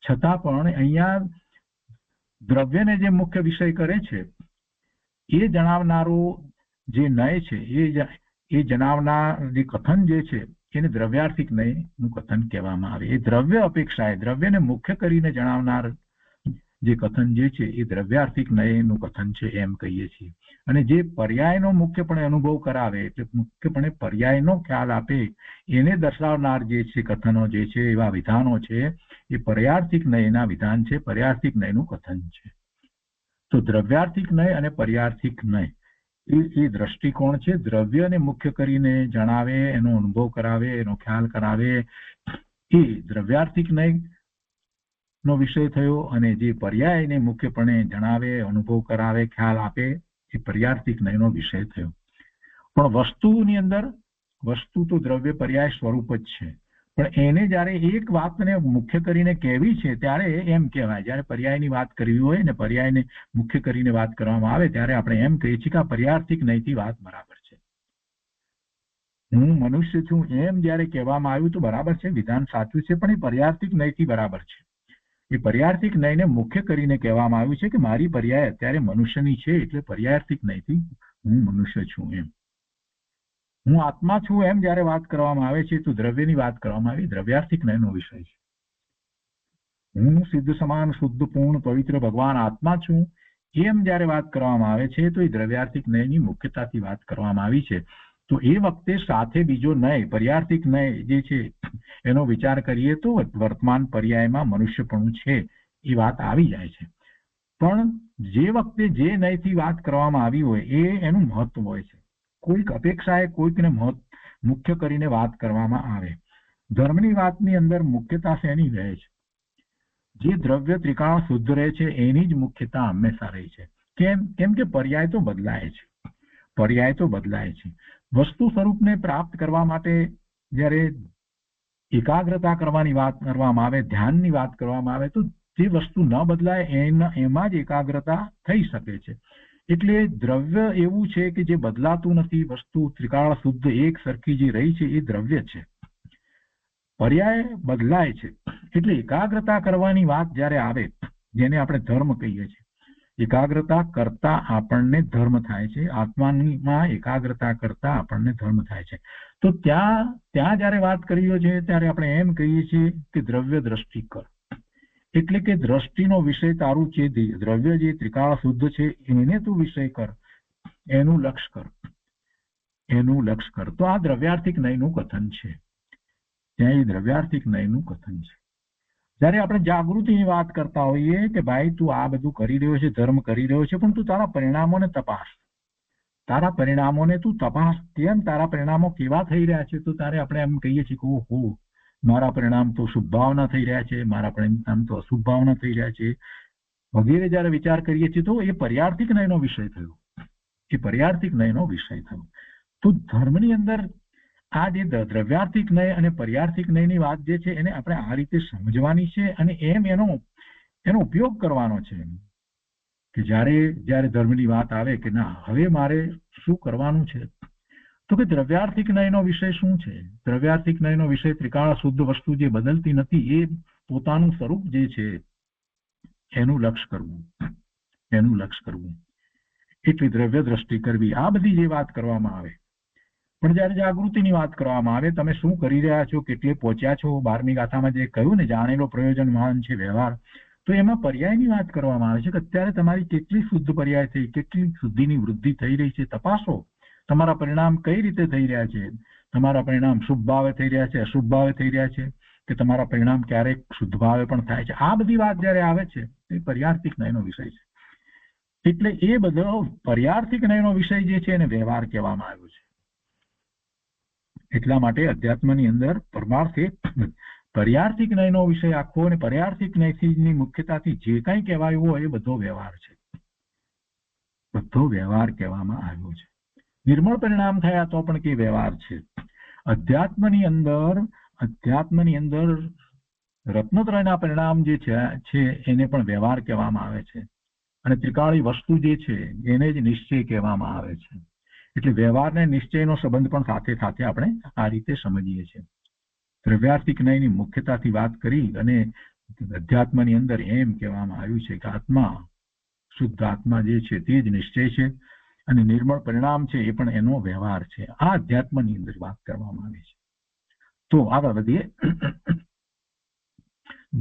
છતાં પણ અહીંયા દ્રવ્યને જે મુખ્ય વિષય કરે છે એ જણાવનારો જે નય છે, એ જણાવનાર જે કથન જે છે એને દ્રવ્યાર્થિક નયનું કથન કહેવામાં આવે. એ દ્રવ્ય અપેક્ષાએ દ્રવ્યને મુખ્ય કરીને જણાવનાર જે કથન જે છે એ દ્રવ્યાર્થિક નયનું કથન છે એમ કહીએ છીએ. અને જે પર્યાયનો મુખ્યપણે અનુભવ કરાવે, એટલે મુખ્યપણે પર્યાયનો ખ્યાલ આપે, એને દર્શાવનાર જે છે કથનો જે છે, એવા વિધાનો છે, એ પર્યાર્થિક નયના વિધાન છે, પર્યાર્થિક નયનું કથન છે. તો દ્રવ્યાર્થિક નય અને પર્યાર્થિક નય એ દ્રષ્ટિકોણ છે. દ્રવ્યને મુખ્ય કરીને જણાવે, એનો અનુભવ કરાવે, એનો ખ્યાલ કરાવે, એ દ્રવ્યાર્થિક નય નો વિષય થયો. અને જે પર્યાયને મુખ્યપણે જણાવે, અનુભવ કરાવે, ખ્યાલ આપે, એ પર્યાર્થિક નયનો વિષય થયો. પણ વસ્તુની અંદર, વસ્તુ તો દ્રવ્ય પર્યાય સ્વરૂપ જ છે, પણ એને જ્યારે એક વાતને મુખ્ય કરીને કહેવી છે ત્યારે એમ કહેવાય. જ્યારે પર્યાયની વાત કરવી હોય ને પર્યાયને મુખ્ય કરીને વાત કરવામાં આવે ત્યારે આપણે એમ કહીએ છીએ કે આ પર્યાર્થિક નયથી વાત બરાબર છે. હું મનુષ્ય છું એમ જ્યારે કહેવામાં આવ્યું તો બરાબર છે, વિધાન સાચું છે, પણ એ પર્યાર્થિક નયથી બરાબર છે. એ પર્યાર્થિક નયને મુખ્ય કરીને કહેવામાં આવ્યું છે કે મારી પર્યાય અત્યારે મનુષ્યની છે, એટલે પર્યાર્થિક નયથી હું મનુષ્ય છું એમ. હું આત્મા છું એમ જ્યારે વાત કરવામાં આવે છે તો દ્રવ્યની વાત કરવામાં આવી, દ્રવ્યાર્થિક નયનો વિષય છે. હું સિદ્ધ સમાન શુદ્ધ પૂર્ણ પવિત્ર ભગવાન આત્મા છું એમ જ્યારે વાત કરવામાં આવે છે તો એ દ્રવ્યાર્થિક નયની મુખ્યતાથી વાત કરવામાં આવી છે. તો એ વખતે સાથે બીજો નય પર્યાર્થિક નય જે છે એનો વિચાર કરીએ તો વર્તમાન પર્યાયમાં મનુષ્યપણું છે એ વાત આવી જાય છે. પણ જે વખતે જે નયથી વાત કરવામાં આવી હોય એ એનું મહત્વ હોય છે. કોઈક અપેક્ષાએ કોઈકને મુખ્ય કરીને વાત કરવામાં આવે. ધર્મની વાતની અંદર મુખ્યતા શેની રહે છે? જે દ્રવ્ય ત્રિકાળ શુદ્ધ રહે છે એની જ મુખ્યતા હંમેશા રહી છે. કેમ કે પર્યાય તો બદલાય છે. પર્યાય તો બદલાય છે. વસ્તુ સ્વરૂપને પ્રાપ્ત કરવા માટે જ્યારે એકાગ્રતા કરવાની વાત કરવામાં આવે, ધ્યાનની વાત કરવામાં આવે તો જે વસ્તુ ન બદલાય એમાં જ એકાગ્રતા થઈ શકે છે. એટલે દ્રવ્ય એવું છે કે જે બદલાતું નથી. વસ્તુ ત્રિકાળ શુદ્ધ એક સરખી જે રહી છે એ દ્રવ્ય છે. પર્યાય બદલાય છે. એટલે એકાગ્રતા કરવાની વાત જ્યારે આવે, જેને આપણે ધર્મ કહીએ છીએ, એકાગ્રતા કરતા આપણને ધર્મ થાય છે. આત્મામાં એકાગ્રતા કરતા આપણને ધર્મ થાય છે. તો ત્યાં જ્યારે વાત કરીએ છીએ ત્યારે આપણે એમ કહીએ છીએ કે દ્રવ્ય દ્રષ્ટિ કર, એટલે કે દ્રષ્ટિનો વિષય તારું છે. દ્રવ્ય જે ત્રિકાળ શુદ્ધ છે એને તું વિષય કર, એનું લક્ષ કર, એનું લક્ષ કર. તો આ દ્રવ્યાર્થિક નયનું કથન છે. ત્યાં એ દ્રવ્યાર્થિક નયનું કથન છે. જ્યારે આપણે જાગૃતિની વાત કરતા હોઈએ કે ભાઈ તું આ બધું કરી રહ્યો છે, ધર્મ કરી રહ્યો છે, પણ તું તારા પરિણામોને તપાસ, તારા પરિણામોને તું તપાસ, કેમ તારા પરિણામો કેવા થઈ રહ્યા છે. તો ત્યારે આપણે એમ કહીએ છીએ કે ઓહો, મારા પરિણામ તો શુભ ભાવના થઈ રહ્યા છે, મારા પરિણામ તો અશુભ ભાવના થઈ રહ્યા છે વગેરે જ્યારે વિચાર કરીએ છીએ તો એ પર્યાર્થિક નયનો વિષય થયો. એ પર્યાર્થિક નયનો વિષય થયો. તો ધર્મની અંદર આ જે દ્રવ્યાર્થિક નય અને પર્યાર્થિક નયની વાત જે છે એને આપણે આ રીતે સમજવાની છે અને એનો ઉપયોગ કરવાનો છે કે જ્યારે ધર્મની વાત આવે કે ના હવે મારે શું કરવાનું છે, તો કે દ્રવ્યાર્થિક નયનો વિષય શું છે? દ્રવ્યાર્થિક નયનો વિષય ત્રિકાળ શુદ્ધ વસ્તુ જે બદલતી નથી એ પોતાનું સ્વરૂપ જે છે એનું લક્ષ કરવું, એનું લક્ષ કરવું. એટલે દ્રવ્ય દ્રષ્ટિ કરવી. આ બધી જે વાત કરવામાં આવે, પણ જ્યારે જાગૃતિની વાત કરવામાં આવે, તમે શું કરી રહ્યા છો, કેટલે પહોંચ્યા છો, 12મી ગાથામાં જે કહ્યું ને જાણેલો પ્રયોજન મહાન છે વ્યવહાર, તો એમાં પર્યાયની વાત કરવામાં આવે છે કે અત્યારે તમારી કેટલી શુદ્ધ પર્યાય થઈ, કેટલી શુદ્ધિની વૃદ્ધિ થઈ રહી છે, તપાસો. તમારા પરિણામ કઈ રીતે થઈ રહ્યા છે? તમારા પરિણામ શુભ ભાવે થઈ રહ્યા છે, અશુભ ભાવે થઈ રહ્યા છે, કે તમારા પરિણામ ક્યારેક શુદ્ધ ભાવે પણ થાય છે. આ બધી વાત જ્યારે આવે છે એ પર્યાર્થિક નયનો વિષય છે. એટલે એ બધો પર્યાર્થિક નયનો વિષય જે છે એને વ્યવહાર કહેવામાં આવ્યો છે. એટલા માટે અધ્યાત્મની અંદર પરમાર્થે પર્યાર્થિક નયનો વિષય આખો અને પર્યાર્થિક નયની મુખ્યતાથી જે કંઈ કહેવાયું હોય એ બધો વ્યવહાર છે. બધો વ્યવહાર કહેવામાં આવ્યો છે. નિર્મળ પરિણામ થયા તો પણ કે વ્યવહાર છે. અધ્યાત્મની અંદર રત્નત્રયના પરિણામ જે છે એને પણ વ્યવહાર કહેવામાં આવે છે અને ત્રિકાળી વસ્તુ જે છે એને જ નિશ્ચય કહેવામાં આવે છે. એટલે વ્યવહાર ને નિશ્ચયનો સંબંધ પણ સાથે સાથે આપણે આ રીતે સમજીએ છીએ. દ્રવ્યાર્થિક નયની મુખ્યતાથી વાત કરી અને અધ્યાત્મની અંદર એમ કહેવામાં આવ્યું છે કે આત્મા, શુદ્ધ આત્મા જે છે તે જ નિશ્ચય છે અને નિર્મળ પરિણામ છે એ પણ એનો વ્યવહાર છે. આ અધ્યાત્મની અંદર વાત કરવામાં આવી છે. તો આગળ વધીએ.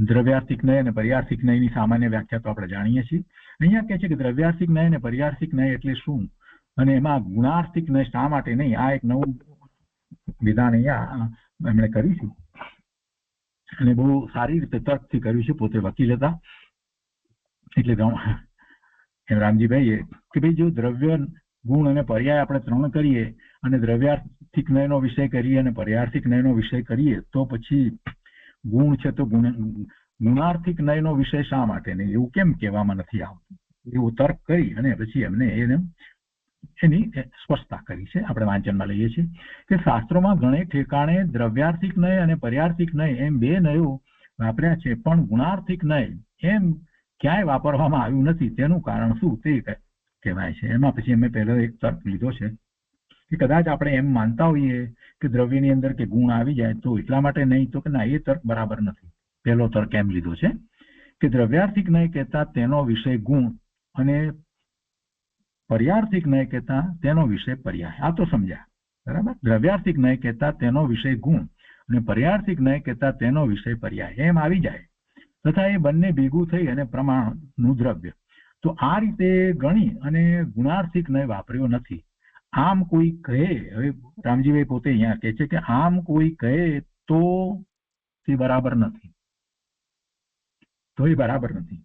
દ્રવ્યાર્થિક નય અને પર્યાર્થિક નયની સામાન્ય વ્યાખ્યા તો આપણે જાણીએ છીએ. અહીંયા કહે છે કે દ્રવ્યાર્થિક નય અને પર્યાર્થિક નય એટલે શું અને એમાં ગુણાર્થિક નય શા માટે નહીં. આ એક નવું વિધાન અહીંયા એમણે કર્યું છે અને બહુ સારી રીતે તર્કથી કર્યું છે. પોતે વકીલ હતા એટલે રામજીભાઈએ કે ભાઈ જો દ્રવ્ય, ગુણ અને પર્યાય આપણે 3 કરીએ અને દ્રવ્યાર્થિક નયનો વિષય કરીએ અને પર્યાર્થિક નયનો વિષય કરીએ તો પછી ગુણ છે તો ગુણાર્થિક નયનો વિષય શા માટે નહીં, એવું કેમ કહેવામાં નથી આવતું? એવો તર્ક કરી અને પછી એમને એને એની સ્પષ્ટતા કરી છે, આપણે વાંચનમાં લઈએ છીએ કે શાસ્ત્રોમાં ઘણે ઠેકાણે દ્રવ્યાર્થિક નય અને પર્યાર્થિક નય એમ બે નયો વાપર્યા છે, પણ ગુણાર્થિક નય એમ ક્યાંય વાપરવામાં આવ્યું નથી. તેનું કારણ શું તે કહેવાય છે. એમાં પછી અમે પહેલો એક તર્ક લીધો છે કે કદાચ આપણે એમ માનતા હોઈએ કે દ્રવ્યની અંદર કે ગુણ આવી જાય તો એટલા માટે નહીં, તો કે ના, એ તર્ક બરાબર નથી. પહેલો તર્ક એમ લીધો છે કે દ્રવ્યાર્થિક નય કહેતા તેનો વિષય ગુણ અને પર્યાર્થિક નય કહેતા તેનો વિષય પર્યાય. આ તો સમજ્યા, બરાબર? દ્રવ્યાર્થિક નય કહેતા તેનો વિષય ગુણ અને પર્યાર્થિક નય કહેતા તેનો વિષય પર્યાય એમ આવી જાય તથા એ બંને ભેગું થઈ અને પ્રમાણનું દ્રવ્ય. તો આ રીતે ગણી અને ગુણાર્થિક નય વાપર્યો નથી. આમ કોઈ કહે, હવે રામજીભાઈ પોતે અહીંયા કહે છે કે આમ કોઈ કહે તો તે બરાબર નથી, તો એ બરાબર નથી.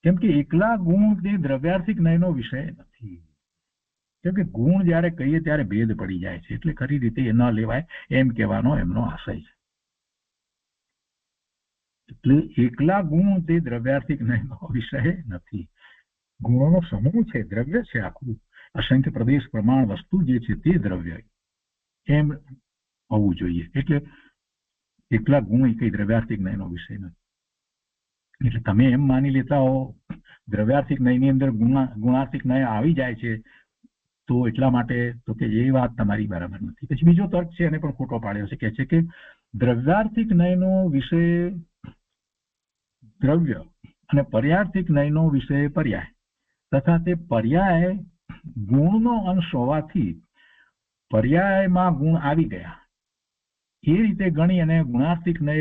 કેમ કે એકલા ગુણ તે દ્રવ્યાર્થિક નયનો વિષય નથી. કેમ કે ગુણ જયારે કહીએ ત્યારે ભેદ પડી જાય છે, એટલે ખરી રીતે એ ન લેવાય એમ કહેવાનો એમનો આશય છે. એટલે એકલા ગુણ તે દ્રવ્યાર્થિક નયનો વિષય નથી. ગુણોનો સમૂહ છે, દ્રવ્ય છે આખું, અસંખ્ય પ્રદેશ પ્રમાણ વસ્તુ જે છે તે દ્રવ્ય એમ હોવું જોઈએ. એટલે એકલા ગુણ એ કઈ દ્રવ્યાર્થિક નયનો વિષય નથી. એટલે તમે એમ માની લેતા હો દ્રવ્યાર્થિક નયની અંદર ગુણાર્થિક નય આવી જાય છે તો એટલા માટે, તો કે એ વાત તમારી બરાબર નથી. પછી બીજો તર્ક છે, એને પણ ખોટો પાડ્યો છે, કે છે કે દ્રવ્યાર્થિક નયનો વિષય દ્રવ્ય અને પર્યાર્થિક નયનો વિષય પર્યાય તથા તે પર્યાય ગુણનો અંશ હોવાથી પર્યાયમાં ગુણ આવી ગયા એ રીતે ગણી અને ગુણાર્થિક નય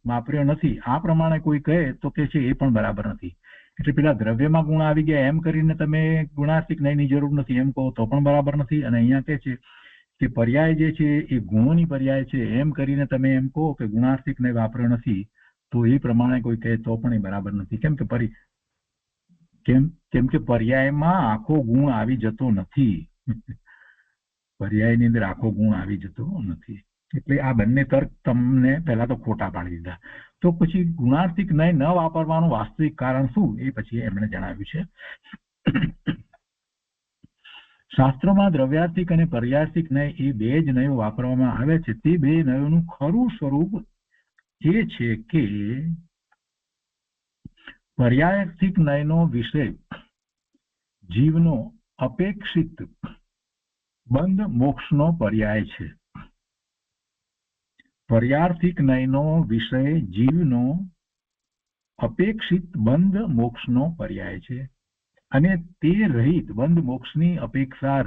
વાપર્યો નથી. આ પ્રમાણે કોઈ કહે તો કે છે એ પણ બરાબર નથી. એટલે પેલા દ્રવ્યમાં ગુણ આવી ગયા એમ કરીને તમે ગુણાર્થિક નયની જરૂર નથી એમ કહો તો પણ બરાબર નથી. અને અહીંયા કહે છે કે પર્યાય જે છે એ ગુણોની પર્યાય છે એમ કરીને તમે એમ કહો કે ગુણાર્થિક નય વાપર્યો નથી, તો એ પ્રમાણે કોઈ કહે તો પણ એ બરાબર નથી. કેમ કે પર્યાયમાં આખો ગુણ આવી જતો નથી. પર્યાયની અંદર આખો ગુણ આવી જતો નથી. એટલે આ બંને તર્ક તમને પહેલા તો ખોટા પાડી દીધા. તો પછી ગુણાર્થિક નય ન વાપરવાનું વાસ્તવિક કારણ શું એ પછી એમણે જણાવ્યું છે. શાસ્ત્રોમાં દ્રવ્યાર્થિક અને પર્યાર્થિક નય એ બે જ નયો વાપરવામાં આવે છે. તે બે નયોનું ખરું સ્વરૂપ એ છે કે પર્યાર્થિક નયનો વિષય જીવનો અપેક્ષિત બંધ મોક્ષનો પર્યાય છે. પર્યાર્થિક નયનો વિષય જીવનો અપેક્ષિત બંધ મોક્ષનો પર્યાય છે અને તે રહિત બંધ મોક્ષની અપેક્ષા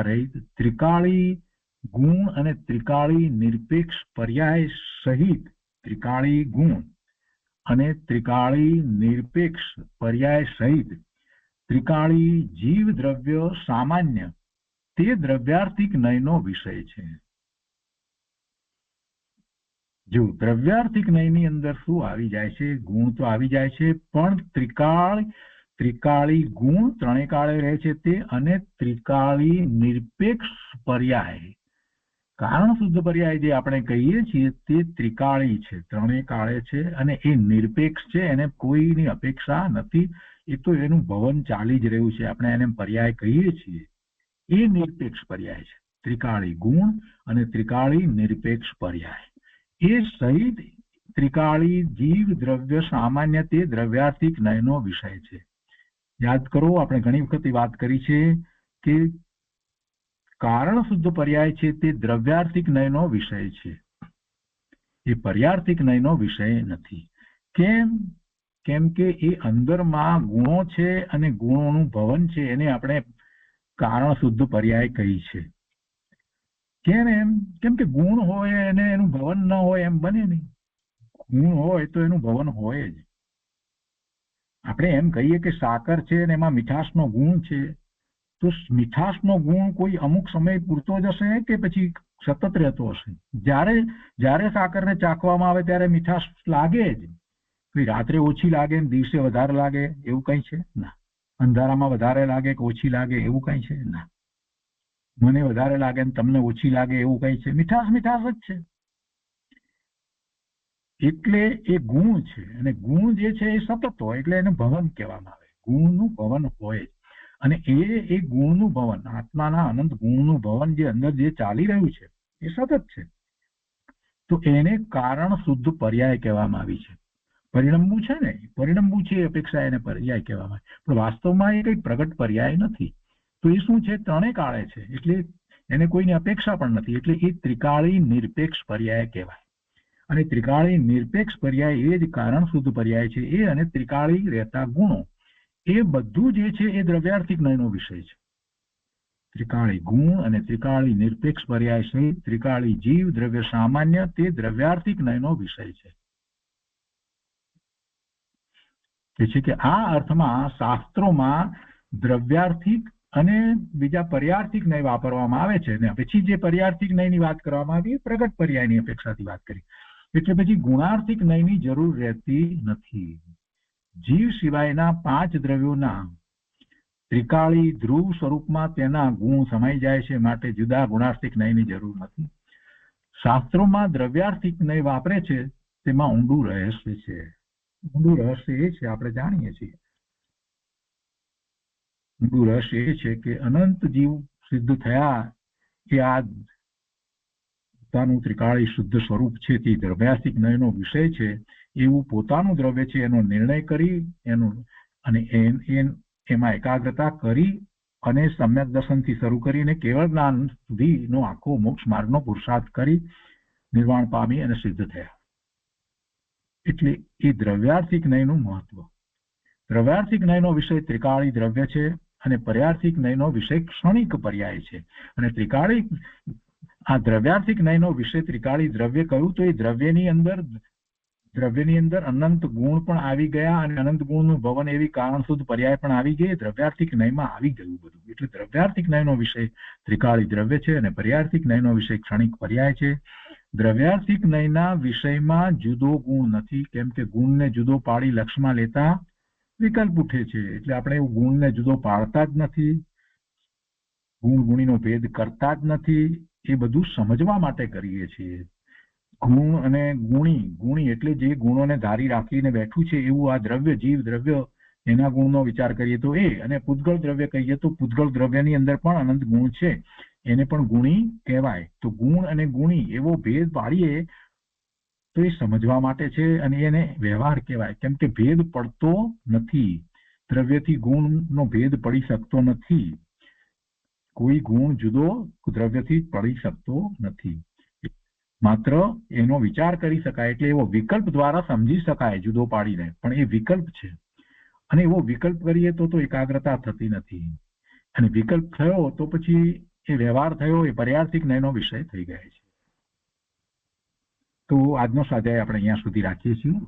રહિત ત્રિકાળી ગુણ અને ત્રિકાળી નિરપેક્ષ પર્યાય સહિત ત્રિકાળી ગુણ અને ત્રિકાળી નિરપેક્ષ પર્યાય સહિત ત્રિકાળી જીવ દ્રવ્ય સામાન્ય તે દ્રવ્યાર્થિક નયનો વિષય છે. જો દ્રવ્યાર્થિક નયની અંદર શું આવી જાય છે? ગુણ તો આવી જાય છે, પણ ત્રિકાળી ગુણ ત્રણે કાળે રહે છે તે, અને ત્રિકાળી નિરપેક્ષ પર્યાય કારણ શુદ્ધ પર્યાય જે આપણે કહીએ છીએ તે ત્રિકાળી છે, ત્રણે કાળે છે અને એ નિરપેક્ષ છે. એને કોઈની અપેક્ષા નથી. એ તો એનું ભવન ચાલી જ રહ્યું છે. આપણે એને પર્યાય કહીએ છીએ. એ નિરપેક્ષ પર્યાય છે. ત્રિકાળી ગુણ અને ત્રિકાળી નિરપેક્ષ પર્યાય એ સહિત ત્રિકાળી જીવ દ્રવ્ય સામાન્ય તે દ્રવ્યાર્થિક નયનો વિષય છે. યાદ કરો, આપણે ઘણી વખત વાત કરી છે કે કારણ શુદ્ધ પર્યાય છે તે દ્રવ્યાર્થિક નયનો વિષય છે, એ પર્યાર્થિક નયનો વિષય નથી. કેમ કે એ અંદરમાં ગુણો છે અને ગુણોનું ભવન છે. એને આપણે કારણ શુદ્ધ પર્યાય કહી છે. કેમ કે ગુણ હોય અને એનું ભવન ન હોય એમ બને નહીં. ગુણ હોય તો એનું ભવન હોય જ. આપણે એમ કહીએ કે સાકર છે અને એમાં મીઠાશનો ગુણ છે, તો મીઠાશનો ગુણ કોઈ અમુક સમય પૂરતો જ હશે કે પછી સતત રહેતો હશે? જ્યારે સાકરને ચાખવામાં આવે ત્યારે મીઠાશ લાગે જ. કોઈ રાત્રે ઓછી લાગે ને દિવસે વધારે લાગે એવું કઈ છે? ના. અંધારામાં વધારે લાગે કે ઓછી લાગે એવું કઈ છે? ના. મને વધારે લાગે ને તમને ઓછી લાગે એવું કઈ છે? મીઠાશ જ છે. એટલે એ ગુણ છે, અને ગુણ જે છે એ સતત હોય એટલે એને ભવન કહેવામાં આવે. ગુણનું ભવન હોય, અને એ ગુણનું ભવન, આત્માના અનંત ગુણનું ભવન જે અંદર જે ચાલી રહ્યું છે એ સતત છે, તો એને કારણ શુદ્ધ પર્યાય કહેવામાં આવી છે. પરિણમવું છે ને, પરિણમવું છે એ અપેક્ષા એને પર્યાય કહેવામાં આવે, પણ વાસ્તવમાં એ કઈ પ્રગટ પર્યાય નથી. તો એ શું છે? ત્રણે કાળે છે, એટલે એને કોઈની અપેક્ષા પણ નથી, એટલે એ ત્રિકાળી નિરપેક્ષ પર્યાય કહેવાય. અને ત્રિકાળી નિરપેક્ષ પર્યાય એ જ કારણ શુદ્ધ પર્યાય છે. એ અને ત્રિકાળી રહેતા ગુણો એ બધું જે છે એ દ્રવ્યાર્થિક નયનો વિષય છે. ત્રિકાળી ગુણ અને ત્રિકાળી નિરપેક્ષ પર્યાય સહિત ત્રિકાળી જીવ દ્રવ્ય સામાન્ય તે દ્રવ્યાર્થિક નયનો વિષય છે. કે છે કે આ અર્થમાં શાસ્ત્રોમાં દ્રવ્યાર્થિક અને બીજા પર્યાર્થિક નય વાપરવામાં આવે છે, ને પછી જે પર્યાર્થિક નયની વાત કરવામાં આવી પ્રગટ પર્યાયની અપેક્ષાથી વાત કરી, એટલે પછી ગુણાર્થિક નયની જરૂર રહેતી નથી. જીવ સિવાયના 5 દ્રવ્યોના ત્રિકાળી ધ્રુવ સ્વરૂપમાં તેના ગુણ સમાઈ જાય છે, માટે જુદા ગુણાર્થિક નયની જરૂર નથી. શાસ્ત્રોમાં દ્રવ્યાર્થિક નય વાપરે છે તેમાં ઊંડું રહસ્ય છે. ઊંડું રહસ્ય એ છે, આપણે જાણીએ છીએ, ઊંડું રહસ્ય એ છે કે અનંત જીવ સિદ્ધ થયા કે આ પોતાનું ત્રિકાળી શુદ્ધ સ્વરૂપ છે તે દ્રવ્યાર્થિક નયનો વિષય છે એવું પોતાનું દ્રવ્ય છે એનો નિર્ણય કરી એનું અને એમાં એકાગ્રતા કરી અને સમ્યક દર્શનથી શરૂ કરીને કેવળ જ્ઞાન સુધીનો આખો મોક્ષ માર્ગનો પુરુષાર્થ કરી નિર્વાણ પામી અને સિદ્ધ થયા. એટલે એ દ્રવ્યાર્થિક નયનું મહત્વ. દ્રવ્યાર્થિક નયનો વિષય ત્રિકાળી દ્રવ્ય છે અને પર્યાર્થિક નયનો વિષય ક્ષણિક પર્યાય છે. અને ત્રિકાળી આ દ્રવ્યાર્થિક નયનો વિષય ત્રિકાળી દ્રવ્ય કહ્યું તો એ દ્રવ્યની અંદર અનંત ગુણ પણ આવી ગયા અને અનંત ગુણનું ભવન એવી કારણ શુદ્ધ પર્યાય પણ આવી ગઈ. દ્રવ્યાર્થિક નયમાં આવી ગયું બધું. એટલે દ્રવ્યાર્થિક નયનો વિષય ત્રિકાળી દ્રવ્ય છે અને પર્યાર્થિક નયનો વિષય ક્ષણિક પર્યાય છે. દ્રવ્યાર્થિક નયના વિષયમાં જુદો ગુણ નથી, કેમ કે ગુણને જુદો પાડી લક્ષમાં લેતા વિકલ્પ ઉઠે છે. એટલે આપણે ગુણને જુદો પાડતા જ નથી, ગુણ ગુણીનો ભેદ કરતા જ નથી. એ બધું સમજવા માટે કરીએ છીએ. ગુણ અને ગુણી એટલે જે ગુણોને ધારી રાખીને બેઠું છે એવું આ દ્રવ્ય, જીવ દ્રવ્ય, એના ગુણનો વિચાર કરીએ તો એ, અને પૂતગળ દ્રવ્ય કહીએ તો પૂતગળ દ્રવ્યની અંદર પણ અનંત ગુણ છે, એને પણ ગુણી કહેવાય. તો ગુણ અને ગુણી એવો ભેદ પાડીએ તો એ સમજવા માટે છે અને એને વ્યવહાર કહેવાય. કેમ કે ભેદ પડતો નથી, દ્રવ્યથી ગુણનો ભેદ પડી શકતો નથી. કોઈ ગુણ જુદો દ્રવ્યથી પડી શકતો નથી. માત્ર એનો વિચાર કરી શકાય, એટલે એવો વિકલ્પ દ્વારા સમજી શકાય જુદો પાડીને, પણ એ વિકલ્પ છે. અને એવો વિકલ્પ કરીએ તો એકાગ્રતા થતી નથી, અને વિકલ્પ થયો તો પછી એ વ્યવહાર થયો, એ પર્યાર્થિક નયનો વિષય થઈ ગયા છે. તો આજનો સ્વાધ્યાય આપણે અહીંયા સુધી રાખીએ છીએ.